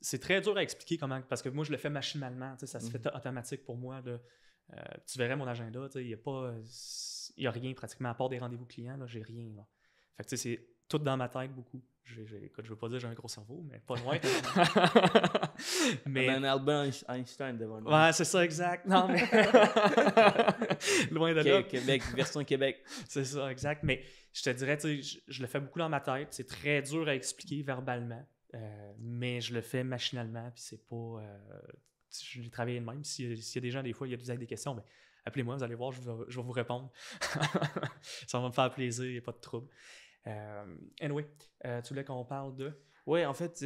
c'est très dur à expliquer comment, parce que moi, je le fais machinalement. Ça se fait automatique pour moi. Là. Tu verrais mon agenda, il n'y a rien pratiquement à part des rendez-vous clients. J'ai rien. Là. Fait que c'est tout dans ma tête beaucoup. Écoute, je veux pas dire que j'ai un gros cerveau, mais pas loin. mais un Albert Einstein devant nous. Ouais, c'est ça, exact. Non, mais loin de là. Québec, version Québec. C'est ça, exact. Mais je te dirais, je le fais beaucoup dans ma tête. C'est très dur à expliquer verbalement, mais je le fais machinalement. Puis c'est pas... je l'ai travaillé de même. S'il y a des gens, des fois, ils ont des questions, ben, appelez-moi, vous allez voir, je vais vous répondre. Ça va me faire plaisir, il n'y a pas de trouble. Anyway, tu voulais qu'on parle de... Oui, en fait,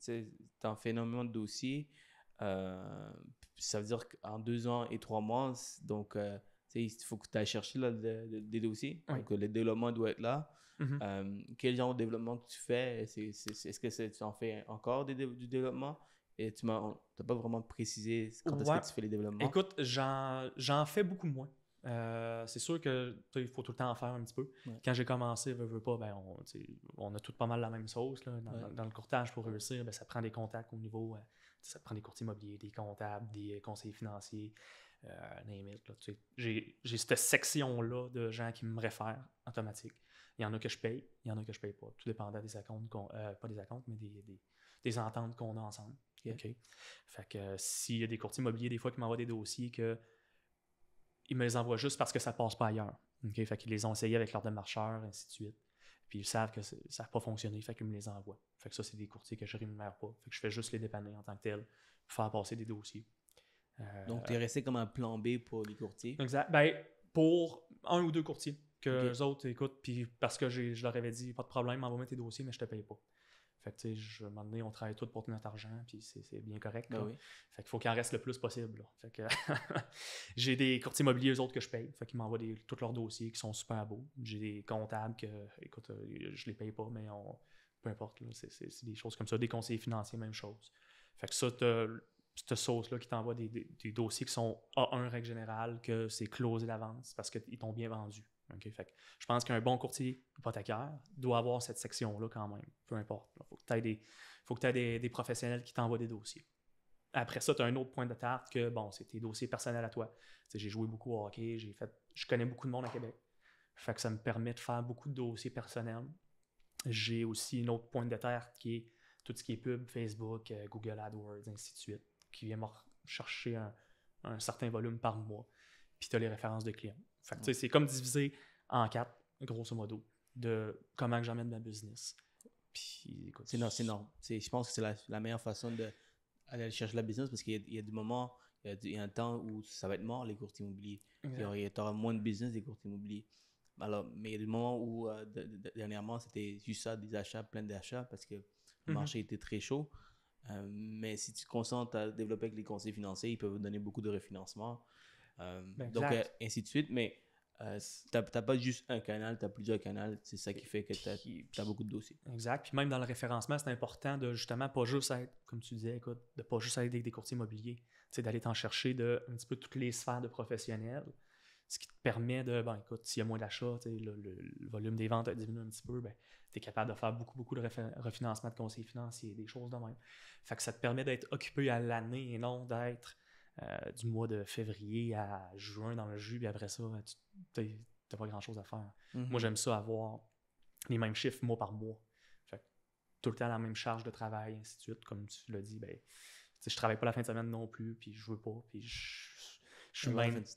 tu en fais énormément de dossiers. Ça veut dire qu'en 2 ans et 3 mois, donc il faut que tu ailles chercher là, des dossiers. Oui. Donc, le développement doit être là. Quel genre de développement que tu fais? Est-ce que tu en fais encore du développement? Et tu n'as pas vraiment précisé quand est-ce que tu fais les développements? Écoute, j'en fais beaucoup moins. C'est sûr qu'il faut tout le temps en faire un petit peu. Ouais. Quand j'ai commencé, veux pas, ben on a tout pas mal la même sauce. Là, dans le courtage, pour réussir, ben, ça prend des contacts au niveau... ça prend des courtiers immobiliers, des comptables, des conseillers financiers, name it, là, j'ai cette section-là de gens qui me réfèrent automatique. Il y en a que je paye, il y en a que je paye pas. Tout dépendant des acomptes, pas des acomptes, mais des ententes qu'on a ensemble. Okay. Fait que s'il y a des courtiers immobiliers, des fois, qui m'envoient des dossiers que ils me les envoient juste parce que ça passe pas ailleurs. Okay? Fait qu'ils les ont essayés avec leur démarcheur, ainsi de suite. Puis ils savent que ça n'a pas fonctionné, fait qu'ils me les envoient. Fait que ça, c'est des courtiers que je rémunère pas. Fait que je fais juste les dépanner en tant que tel, pour faire passer des dossiers. Donc, tu es resté comme un plan B pour les courtiers? Exact. Ben, pour 1 ou 2 courtiers, que eux autres écoutent, puis parce que je leur avais dit, pas de problème, envoie-moi tes dossiers, mais je te paye pas. Fait que, tu sais, à un moment donné, on travaille tous pour notre argent, puis c'est bien correct. Ben oui. Fait qu'il faut qu'il en reste le plus possible. Là. Fait que j'ai des courtiers immobiliers, eux autres, que je paye. Fait qu'ils m'envoient tous leurs dossiers qui sont super beaux. J'ai des comptables que, écoute, je les paye pas, mais peu importe. Là, c'est des choses comme ça. Des conseillers financiers, même chose. Fait que ça, cette sauce-là qui t'envoie des dossiers qui sont A1 règle générale, que c'est closé d'avance parce qu'ils t'ont bien vendu. Okay? Fait que je pense qu'un bon courtier hypothécaire doit avoir cette section-là quand même, peu importe. Il faut que tu aies des professionnels qui t'envoient des dossiers. Après ça, tu as un autre point de tarte que, bon, c'est tes dossiers personnels à toi. T'sais, j'ai joué beaucoup au hockey, je connais beaucoup de monde à Québec. Fait que ça me permet de faire beaucoup de dossiers personnels. J'ai aussi une autre pointe de tarte qui est tout ce qui est pub, Facebook, Google AdWords, ainsi de suite, qui vient me chercher un certain volume par mois. Puis tu as les références de clients. Fait que c'est comme divisé en 4, grosso modo, de comment que j'emmène ma business. Puis, écoute, c'est énorme. Je pense que c'est la meilleure façon d'aller chercher la business parce qu'il y a des moments, il y a un temps où ça va être mort, les courtiers immobiliers. Tu auras moins de business des courtiers immobiliers. Alors, mais il y a des moments où, dernièrement, c'était juste ça, des achats, plein d'achats parce que le marché était très chaud. Mais si tu te concentres à développer avec les conseillers financiers, ils peuvent vous donner beaucoup de refinancement. Donc, ainsi de suite. Mais tu n'as pas juste un canal, tu as plusieurs canaux. C'est ça qui fait que tu as beaucoup de dossiers. Exact. Puis même dans le référencement, c'est important de justement pas juste être, comme tu disais, écoute, de pas juste être des courtiers immobiliers. D'aller t'en chercher de un petit peu toutes les sphères de professionnels. Ce qui te permet de, écoute, s'il y a moins d'achats, le volume des ventes a diminué un petit peu, tu es capable de faire beaucoup de refinancement de conseillers financiers, des choses de même. Fait que ça te permet d'être occupé à l'année et non d'être du mois de février à juin dans le jus, puis après ça, tu n'as pas grand-chose à faire. Moi, j'aime ça avoir les mêmes chiffres mois par mois. Fait que tout le temps la même charge de travail, ainsi de suite. Comme tu l'as dit, je travaille pas la fin de semaine non plus, puis je veux pas, puis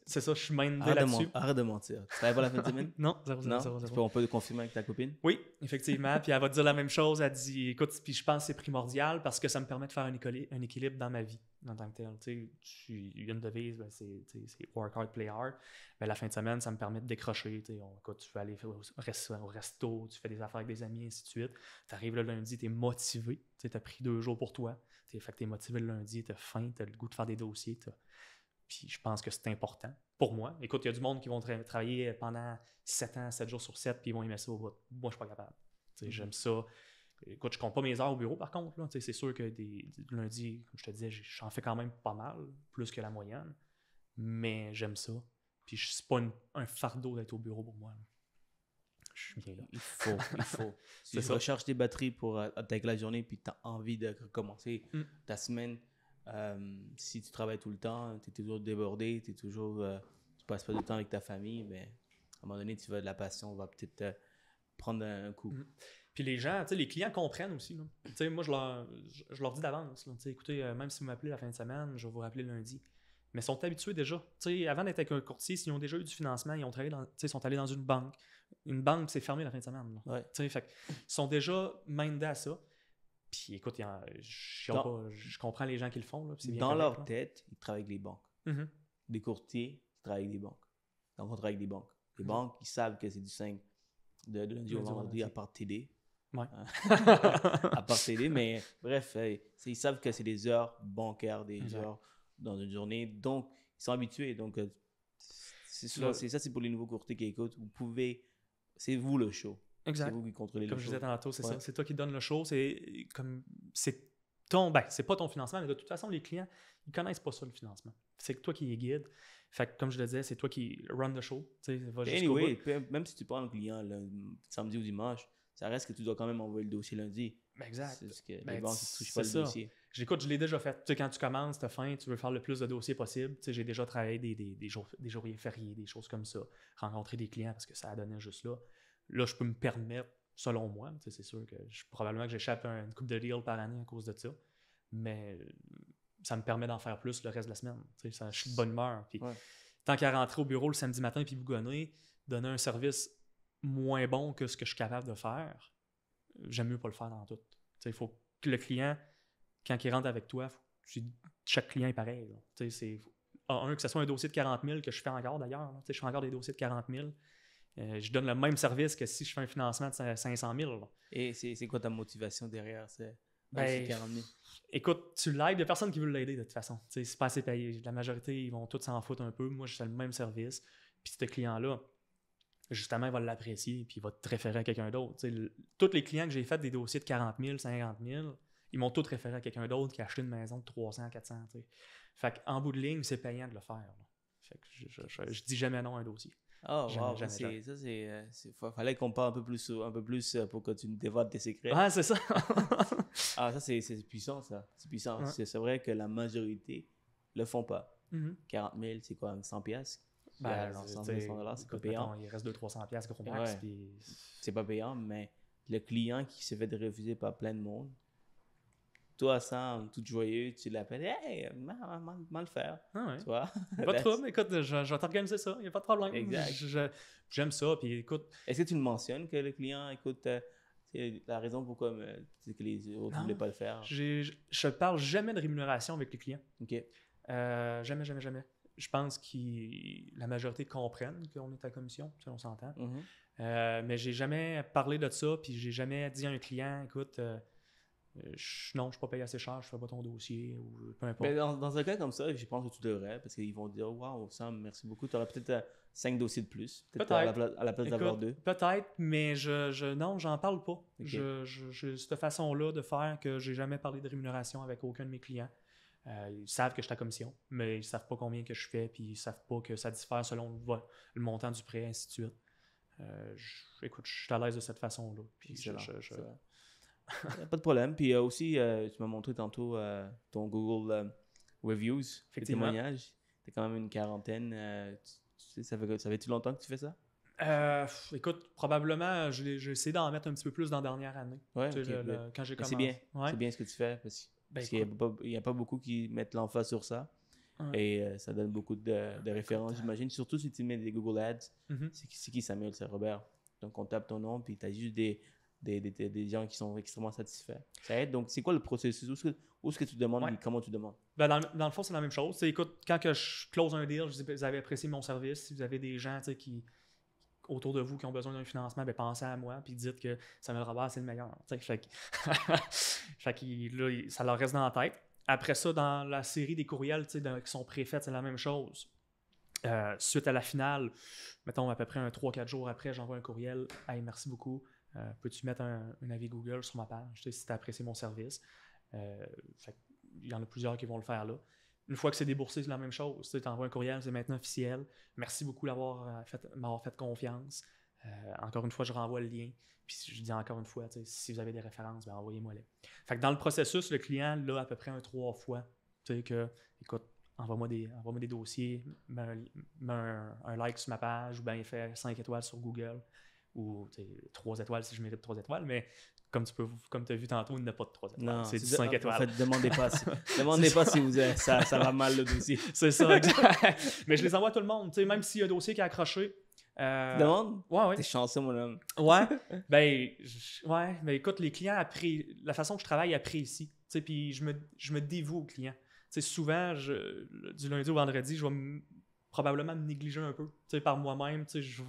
c'est ça, je suis mindé là-dessus. Arrête de mentir. Tu travailles pas la fin de semaine? Non, 0. On peut le confirmer avec ta copine? Oui, effectivement. Puis elle va te dire la même chose. Elle dit, écoute, puis je pense que c'est primordial parce que ça me permet de faire un équilibre dans ma vie en tant que tel. Il y a une devise, c'est work hard, play hard. La fin de semaine, ça me permet de décrocher. Écoute, tu veux aller au resto, tu fais des affaires avec des amis, ainsi de suite. Tu arrives le lundi, tu es motivé. Tu as pris 2 jours pour toi. Fait que tu es motivé le lundi, tu as faim, tu as le goût de faire des dossiers. Puis je pense que c'est important pour moi. Écoute, il y a du monde qui vont travailler pendant 7 ans, 7 jours sur 7, puis ils vont aimer ça au bout. Moi, je suis pas capable. J'aime ça. Écoute, je compte pas mes heures au bureau, par contre. Là. C'est sûr que lundi, comme je te disais, j'en fais quand même pas mal, plus que la moyenne. Mais j'aime ça. Puis c'est pas un fardeau d'être au bureau pour moi. Là. Je suis bien là. Il faut. Si tu recharges tes batteries pour attaquer la journée, puis tu as envie de recommencer ta semaine, si tu travailles tout le temps, tu es toujours débordé, tu passes pas de temps avec ta famille, mais à un moment donné, tu vas de la passion, va peut-être prendre un coup. Puis les gens, les clients comprennent aussi. Là. Moi, je leur dis d'avance. Écoutez, même si vous m'appelez la fin de semaine, je vais vous rappeler lundi. Mais ils sont habitués déjà. Avant d'être avec un courtier, s'ils ont déjà eu du financement, ils sont allés dans une banque. Une banque, c'est fermé la fin de semaine. Ouais. Fait ils sont déjà mindés à ça. Puis écoute, je comprends les gens qui le font. Là, c'est bien dans correct, leur tête, ils travaillent avec les banques. Des courtiers, ils travaillent avec des banques. Donc, on travaille avec des banques. Les banques, ils savent que c'est du 5 de lundi au vendredi, à part TD. Ouais. À part TD, mais bref, ils savent que c'est des heures bancaires, des heures dans une journée. Donc, ils sont habitués. Donc, c'est pour les nouveaux courtiers qui écoutent. C'est vous le show. Exact. C'est vous qui contrôlez le show. Comme je disais tantôt, c'est ça. C'est toi qui donne le show. C'est pas ton financement, mais de toute façon, les clients, ils connaissent pas ça, le financement. C'est toi qui les guide. Fait que, comme je le disais, c'est toi qui run the show. Anyway, même si tu prends un client le samedi ou dimanche, ça reste que tu dois quand même envoyer le dossier lundi. Exact. C'est parce que les banques ne touchent pas le dossier. J'écoute, je l'ai déjà fait. Quand tu commences, tu as faim, tu veux faire le plus de dossiers possible. J'ai déjà travaillé des jours fériés, des choses comme ça. Rencontrer des clients parce que ça a donné juste là. Là, je peux me permettre, selon moi, c'est sûr que probablement que j'échappe à une coupe de deals par année à cause de ça. Mais ça me permet d'en faire plus le reste de la semaine. Je suis de bonne humeur. Puis, tant qu'à rentrer au bureau le samedi matin puis bougonner, donner un service moins bon que ce que je suis capable de faire, j'aime mieux pas le faire dans tout. Il faut que le client, quand il rentre avec toi, chaque client est pareil. Que ce soit un dossier de 40 000 que je fais encore d'ailleurs. Je fais encore des dossiers de 40 000. Je donne le même service que si je fais un financement de 500 000. Là. Et c'est quoi ta motivation derrière ces 40 000? Écoute, tu l'aides, il n'y a personne qui veut l'aider de toute façon. C'est pas assez payé. La majorité, ils vont tous s'en foutre un peu. Moi, je fais le même service. Puis ce client-là, justement, il va l'apprécier puis il va te référer à quelqu'un d'autre. Tous les clients que j'ai fait des dossiers de 40 000, 50 000, ils m'ont tous référé à quelqu'un d'autre qui a acheté une maison de 300, 400. T'sais. Fait qu'en bout de ligne, c'est payant de le faire. Là. Fait que je dis jamais non à un dossier. Oh, Jamais, wow, jamais. fallait qu'on parle un peu plus pour que tu nous dévoiles tes secrets. Ah, c'est ça. Ah, ça, c'est puissant, ça. C'est puissant. Ouais. C'est vrai que la majorité le font pas. Mhm. 40 000, c'est quoi, 100 piastres? Ben, Genre 100 t'sais, 100 $, c'est pas écoute, payant. mettons, il reste 200-300 piastres gros max. Ouais. Puis... C'est pas payant, mais le client qui se fait refuser par plein de monde, toi, sans tout joyeux, tu l'appelles, hey, mal faire. Ah ouais. Tu vois? Pas de trouble, écoute, je vais t'organiser ça, il n'y a pas de problème. Exact. J'aime ça, puis écoute... Est-ce que tu le mentionnes que le client, écoute, c'est la raison pourquoi c'est que les autres ne voulaient pas le faire? Je parle jamais de rémunération avec les clients. OK. Jamais, jamais, jamais. Je pense que la majorité comprennent qu'on est à commission, on s'entend. Mhm. Mais j'ai jamais parlé de ça, puis j'ai jamais dit à un client, écoute, non, je ne suis pas payé assez cher, je ne fais pas ton dossier, ou peu importe. Mais dans un cas comme ça, je pense que tu devrais, parce qu'ils vont dire, waouh, Sam, merci beaucoup, tu auras peut-être 5 dossiers de plus, peut-être à la place d'avoir 2. Peut-être, mais non, j'en parle pas. Okay. J'ai cette façon-là de faire que j'ai jamais parlé de rémunération avec aucun de mes clients. Ils savent que je suis à commission, mais ils savent pas combien que je fais, puis ils savent pas que ça diffère selon le montant du prêt, ainsi de suite. Écoute, je suis à l'aise de cette façon-là. Puis pas de problème. Puis aussi, tu m'as montré tantôt ton Google Reviews, tes témoignages. Tu as quand même une quarantaine. Ça fait-tu longtemps que tu fais ça? Écoute, probablement, j'ai essayé d'en mettre un petit peu plus dans la dernière année. Ouais, quand j'ai commencé. C'est bien. Ouais. C'est bien ce que tu fais parce qu'il n'y a pas beaucoup qui mettent l'emphase sur ça. Ouais. Et ça donne beaucoup de références, j'imagine. Surtout si tu mets des Google Ads. Mm-hmm. C'est qui Samuel? C'est Robert. Donc, on tape ton nom, puis tu as juste des gens qui sont extrêmement satisfaits. Ça aide. Donc, c'est quoi le processus? Où est-ce que tu demandes et comment tu demandes? Ben dans le fond, c'est la même chose. Écoute, quand que je close un deal, je dis, vous avez apprécié mon service. Si vous avez des gens autour de vous qui ont besoin d'un financement, ben pensez à moi puis dites que Samuel Robert, c'est le meilleur. Fait que là, ça leur reste dans la tête. Après ça, dans la série des courriels qui sont préfaits, c'est la même chose. Suite à la finale, mettons à peu près 3-4 jours après, j'envoie un courriel. Hey, merci beaucoup. Peux-tu mettre un avis Google sur ma page si tu as apprécié mon service? Il y en a plusieurs qui vont le faire là. Une fois que c'est déboursé, c'est la même chose. Tu envoies un courriel, c'est maintenant officiel. Merci beaucoup m'avoir fait confiance. Encore une fois, je renvoie le lien. Puis je dis encore une fois, si vous avez des références, ben envoyez-moi-les. Fait que dans le processus, le client l'a à peu près 3 fois. Écoute, envoie-moi des dossiers, mets un like sur ma page, ou bien il fait 5 étoiles sur Google, ou 3 étoiles si je mérite 3 étoiles, mais comme tu as vu tantôt, il n'y a pas de 3 étoiles. Non, c'est du 5 étoiles. En fait, demandez pas si ça va mal le dossier. C'est ça, exact. Mais je les envoie à tout le monde. Même s'il y a un dossier qui est accroché. Demande? Ouais. T'es chanceux, mon homme. Ouais. Ben écoute, les clients la façon que je travaille apprécient. Puis je me dévoue aux clients. Souvent, du lundi au vendredi, je vais probablement me négliger un peu. Par moi-même, je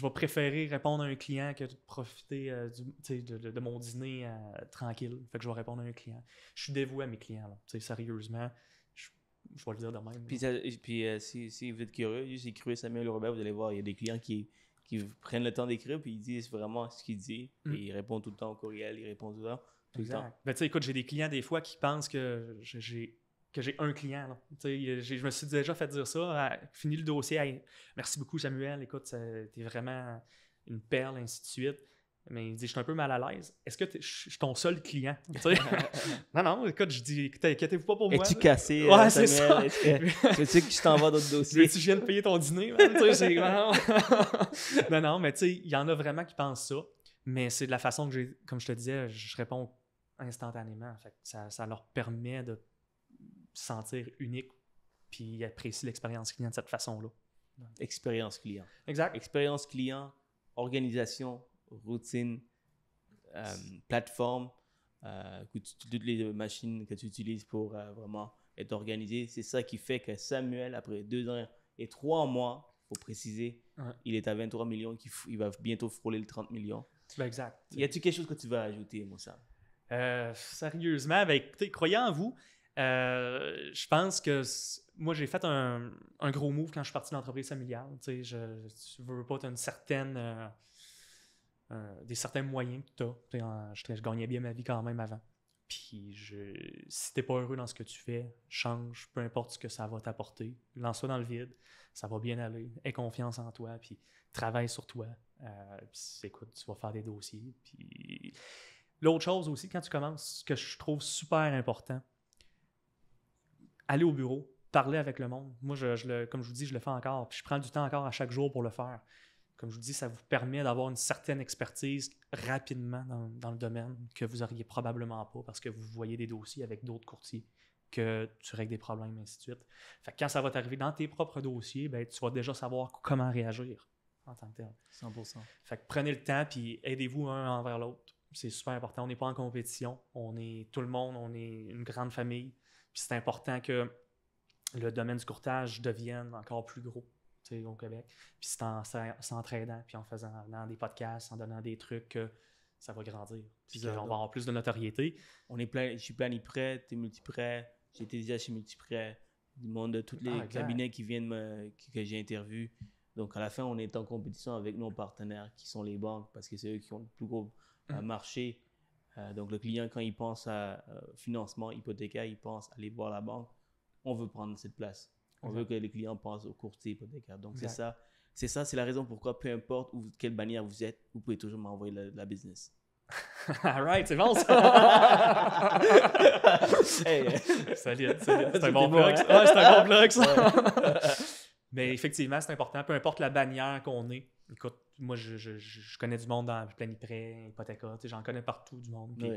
vais préférer répondre à un client que de profiter de mon dîner tranquille. Fait que je vais répondre à un client. Je suis dévoué à mes clients, là. Sérieusement. Je vais le dire de même. Puis si vous êtes curieux, juste écrivez Samuel Robert, vous allez voir, il y a des clients qui prennent le temps d'écrire, puis ils disent vraiment ce qu'ils disent. Et ils répondent tout le temps au courriel, ils répondent tout le temps. Ben, écoute, j'ai des clients des fois qui pensent que j'ai un client. Là. Je me suis déjà fait dire ça. Fini le dossier. Hey, merci beaucoup, Samuel. Écoute, t'es vraiment une perle, ainsi de suite. Mais il dit, je suis un peu mal à l'aise. Est-ce que je suis ton seul client? Non, écoute, je dis, inquiétez-vous pas pour moi. Es-tu cassé, ouais, Samuel? C'est ça. Veux-tu que je t'envoie d'autres dossiers? Tu viens de payer ton dîner? Non, mais tu sais, il y en a vraiment qui pensent ça. Mais c'est de la façon que comme je te disais, je réponds instantanément. Fait que ça leur permet de se sentir unique puis apprécier l'expérience client de cette façon-là. Expérience client. Exact. Expérience client, organisation, routine, plateforme, toutes les machines que tu utilises pour vraiment être organisé. C'est ça qui fait que Samuel, après 2 ans et 3 mois, il faut préciser, il est à 23 millions, il va bientôt frôler le 30 millions. Ben exact. Y a-t-il quelque chose que tu vas ajouter, Moussa? Sérieusement, écoutez, croyez en vous. Je pense que moi, j'ai fait un gros move quand je suis parti de l'entreprise familiale. Tu veux pas, tu as des certains moyens que tu as. Je gagnais bien ma vie quand même avant. Puis si t'es pas heureux dans ce que tu fais, change, peu importe ce que ça va t'apporter. Lance-toi dans le vide, ça va bien aller. Aie confiance en toi, puis travaille sur toi. Puis écoute, tu vas faire des dossiers. Puis l'autre chose aussi, quand tu commences, ce que je trouve super important, aller au bureau, parler avec le monde. Moi, comme je vous dis, je le fais encore. Puis je prends du temps encore à chaque jour pour le faire. Comme je vous dis, ça vous permet d'avoir une certaine expertise rapidement dans le domaine que vous n'auriez probablement pas parce que vous voyez des dossiers avec d'autres courtiers, que tu règles des problèmes, et ainsi de suite. Fait que quand ça va t'arriver dans tes propres dossiers, ben, tu vas déjà savoir comment réagir en tant que tel. 100%. Fait que prenez le temps puis aidez-vous un envers l'autre. C'est super important. On n'est pas en compétition. On est tout le monde, on est une grande famille. Puis c'est important que le domaine du courtage devienne encore plus gros au Québec. Puis c'est en s'entraidant, puis en faisant des podcasts, en donnant des trucs que ça va grandir. Puis qu'on va avoir plus de notoriété. Je suis Planiprêt, tu es Multiprêt. J'étais déjà chez Multiprêt. Du monde de tous les cabinets qui viennent que j'ai interviewé. Donc à la fin, on est en compétition avec nos partenaires qui sont les banques parce que c'est eux qui ont le plus gros marché. Donc le client, quand il pense à financement hypothécaire, il pense à aller voir la banque. On veut prendre cette place. On veut que les clients pensent au courtier hypothécaire. Donc, c'est la raison pourquoi, peu importe quelle bannière vous êtes, vous pouvez toujours m'envoyer la business. All right, c'est bon ça! Hey. Solide. C'est un bon plug. Hein? Ouais, c'est un bon plug ça! Mais effectivement, c'est important. Peu importe la bannière qu'on est. Écoute, moi, je connais du monde dans Planiprêt, Hypothéca. J'en connais partout du monde. Puis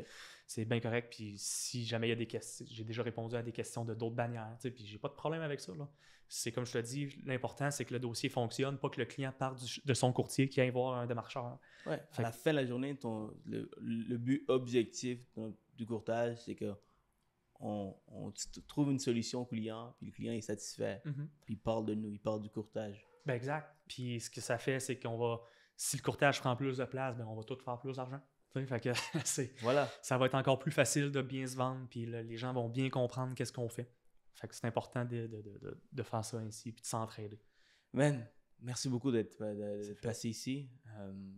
c'est bien correct. Puis si jamais il y a des questions, j'ai déjà répondu à des questions de d'autres bannières. Puis j'ai pas de problème avec ça. Là. C'est comme je te dis, l'important, c'est que le dossier fonctionne, pas que le client parte de son courtier qui aille voir un démarcheur. Ouais, à la fin de la journée, le but objectif du courtage, c'est que on trouve une solution au client, puis le client est satisfait, puis il parle de nous, il parle du courtage. Ben exact. Puis ce que ça fait, c'est si le courtage prend plus de place, ben on va tout faire plus d'argent. Fait que ça va être encore plus facile de bien se vendre, puis les gens vont bien comprendre qu'est-ce qu'on fait. Fait que c'est important de faire ça ainsi, puis de s'entraider. Man, merci beaucoup d'être passé ici.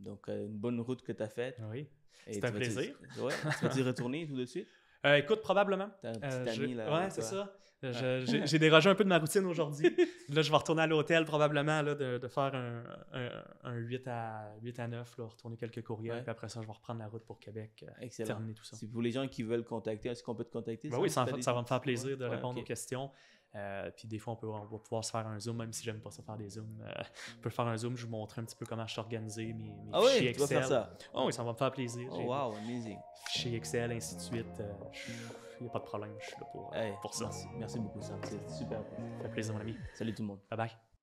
Donc, une bonne route que tu as faite. Oui, c'est un plaisir. Tu vas-y retourner tout de suite? Écoute, probablement. T'as un petit ami là. Ouais, c'est ça. J'ai dérogé un peu de ma routine aujourd'hui. Là, je vais retourner à l'hôtel probablement là, de faire un 8 à 9, là, retourner quelques courriels, puis après ça, je vais reprendre la route pour Québec, terminer tout ça. C'est pour les gens qui veulent contacter, est-ce qu'on peut te contacter? Oui, ça va me faire plaisir de répondre aux questions. Puis des fois, on va pouvoir se faire un Zoom, même si j'aime pas ça faire des Zooms. On peut faire un Zoom, je vous montrer un petit peu comment je suis organisé, mes fichiers Excel. Tu vas faire ça? Oh oui, ça va me faire plaisir. Oh wow, amazing. Fichiers Excel, ainsi de suite. Il n'y a pas de problème, je suis là pour ça. Merci beaucoup, Sam. C'est super. Ça fait plaisir, mon ami. Salut tout le monde. Bye bye.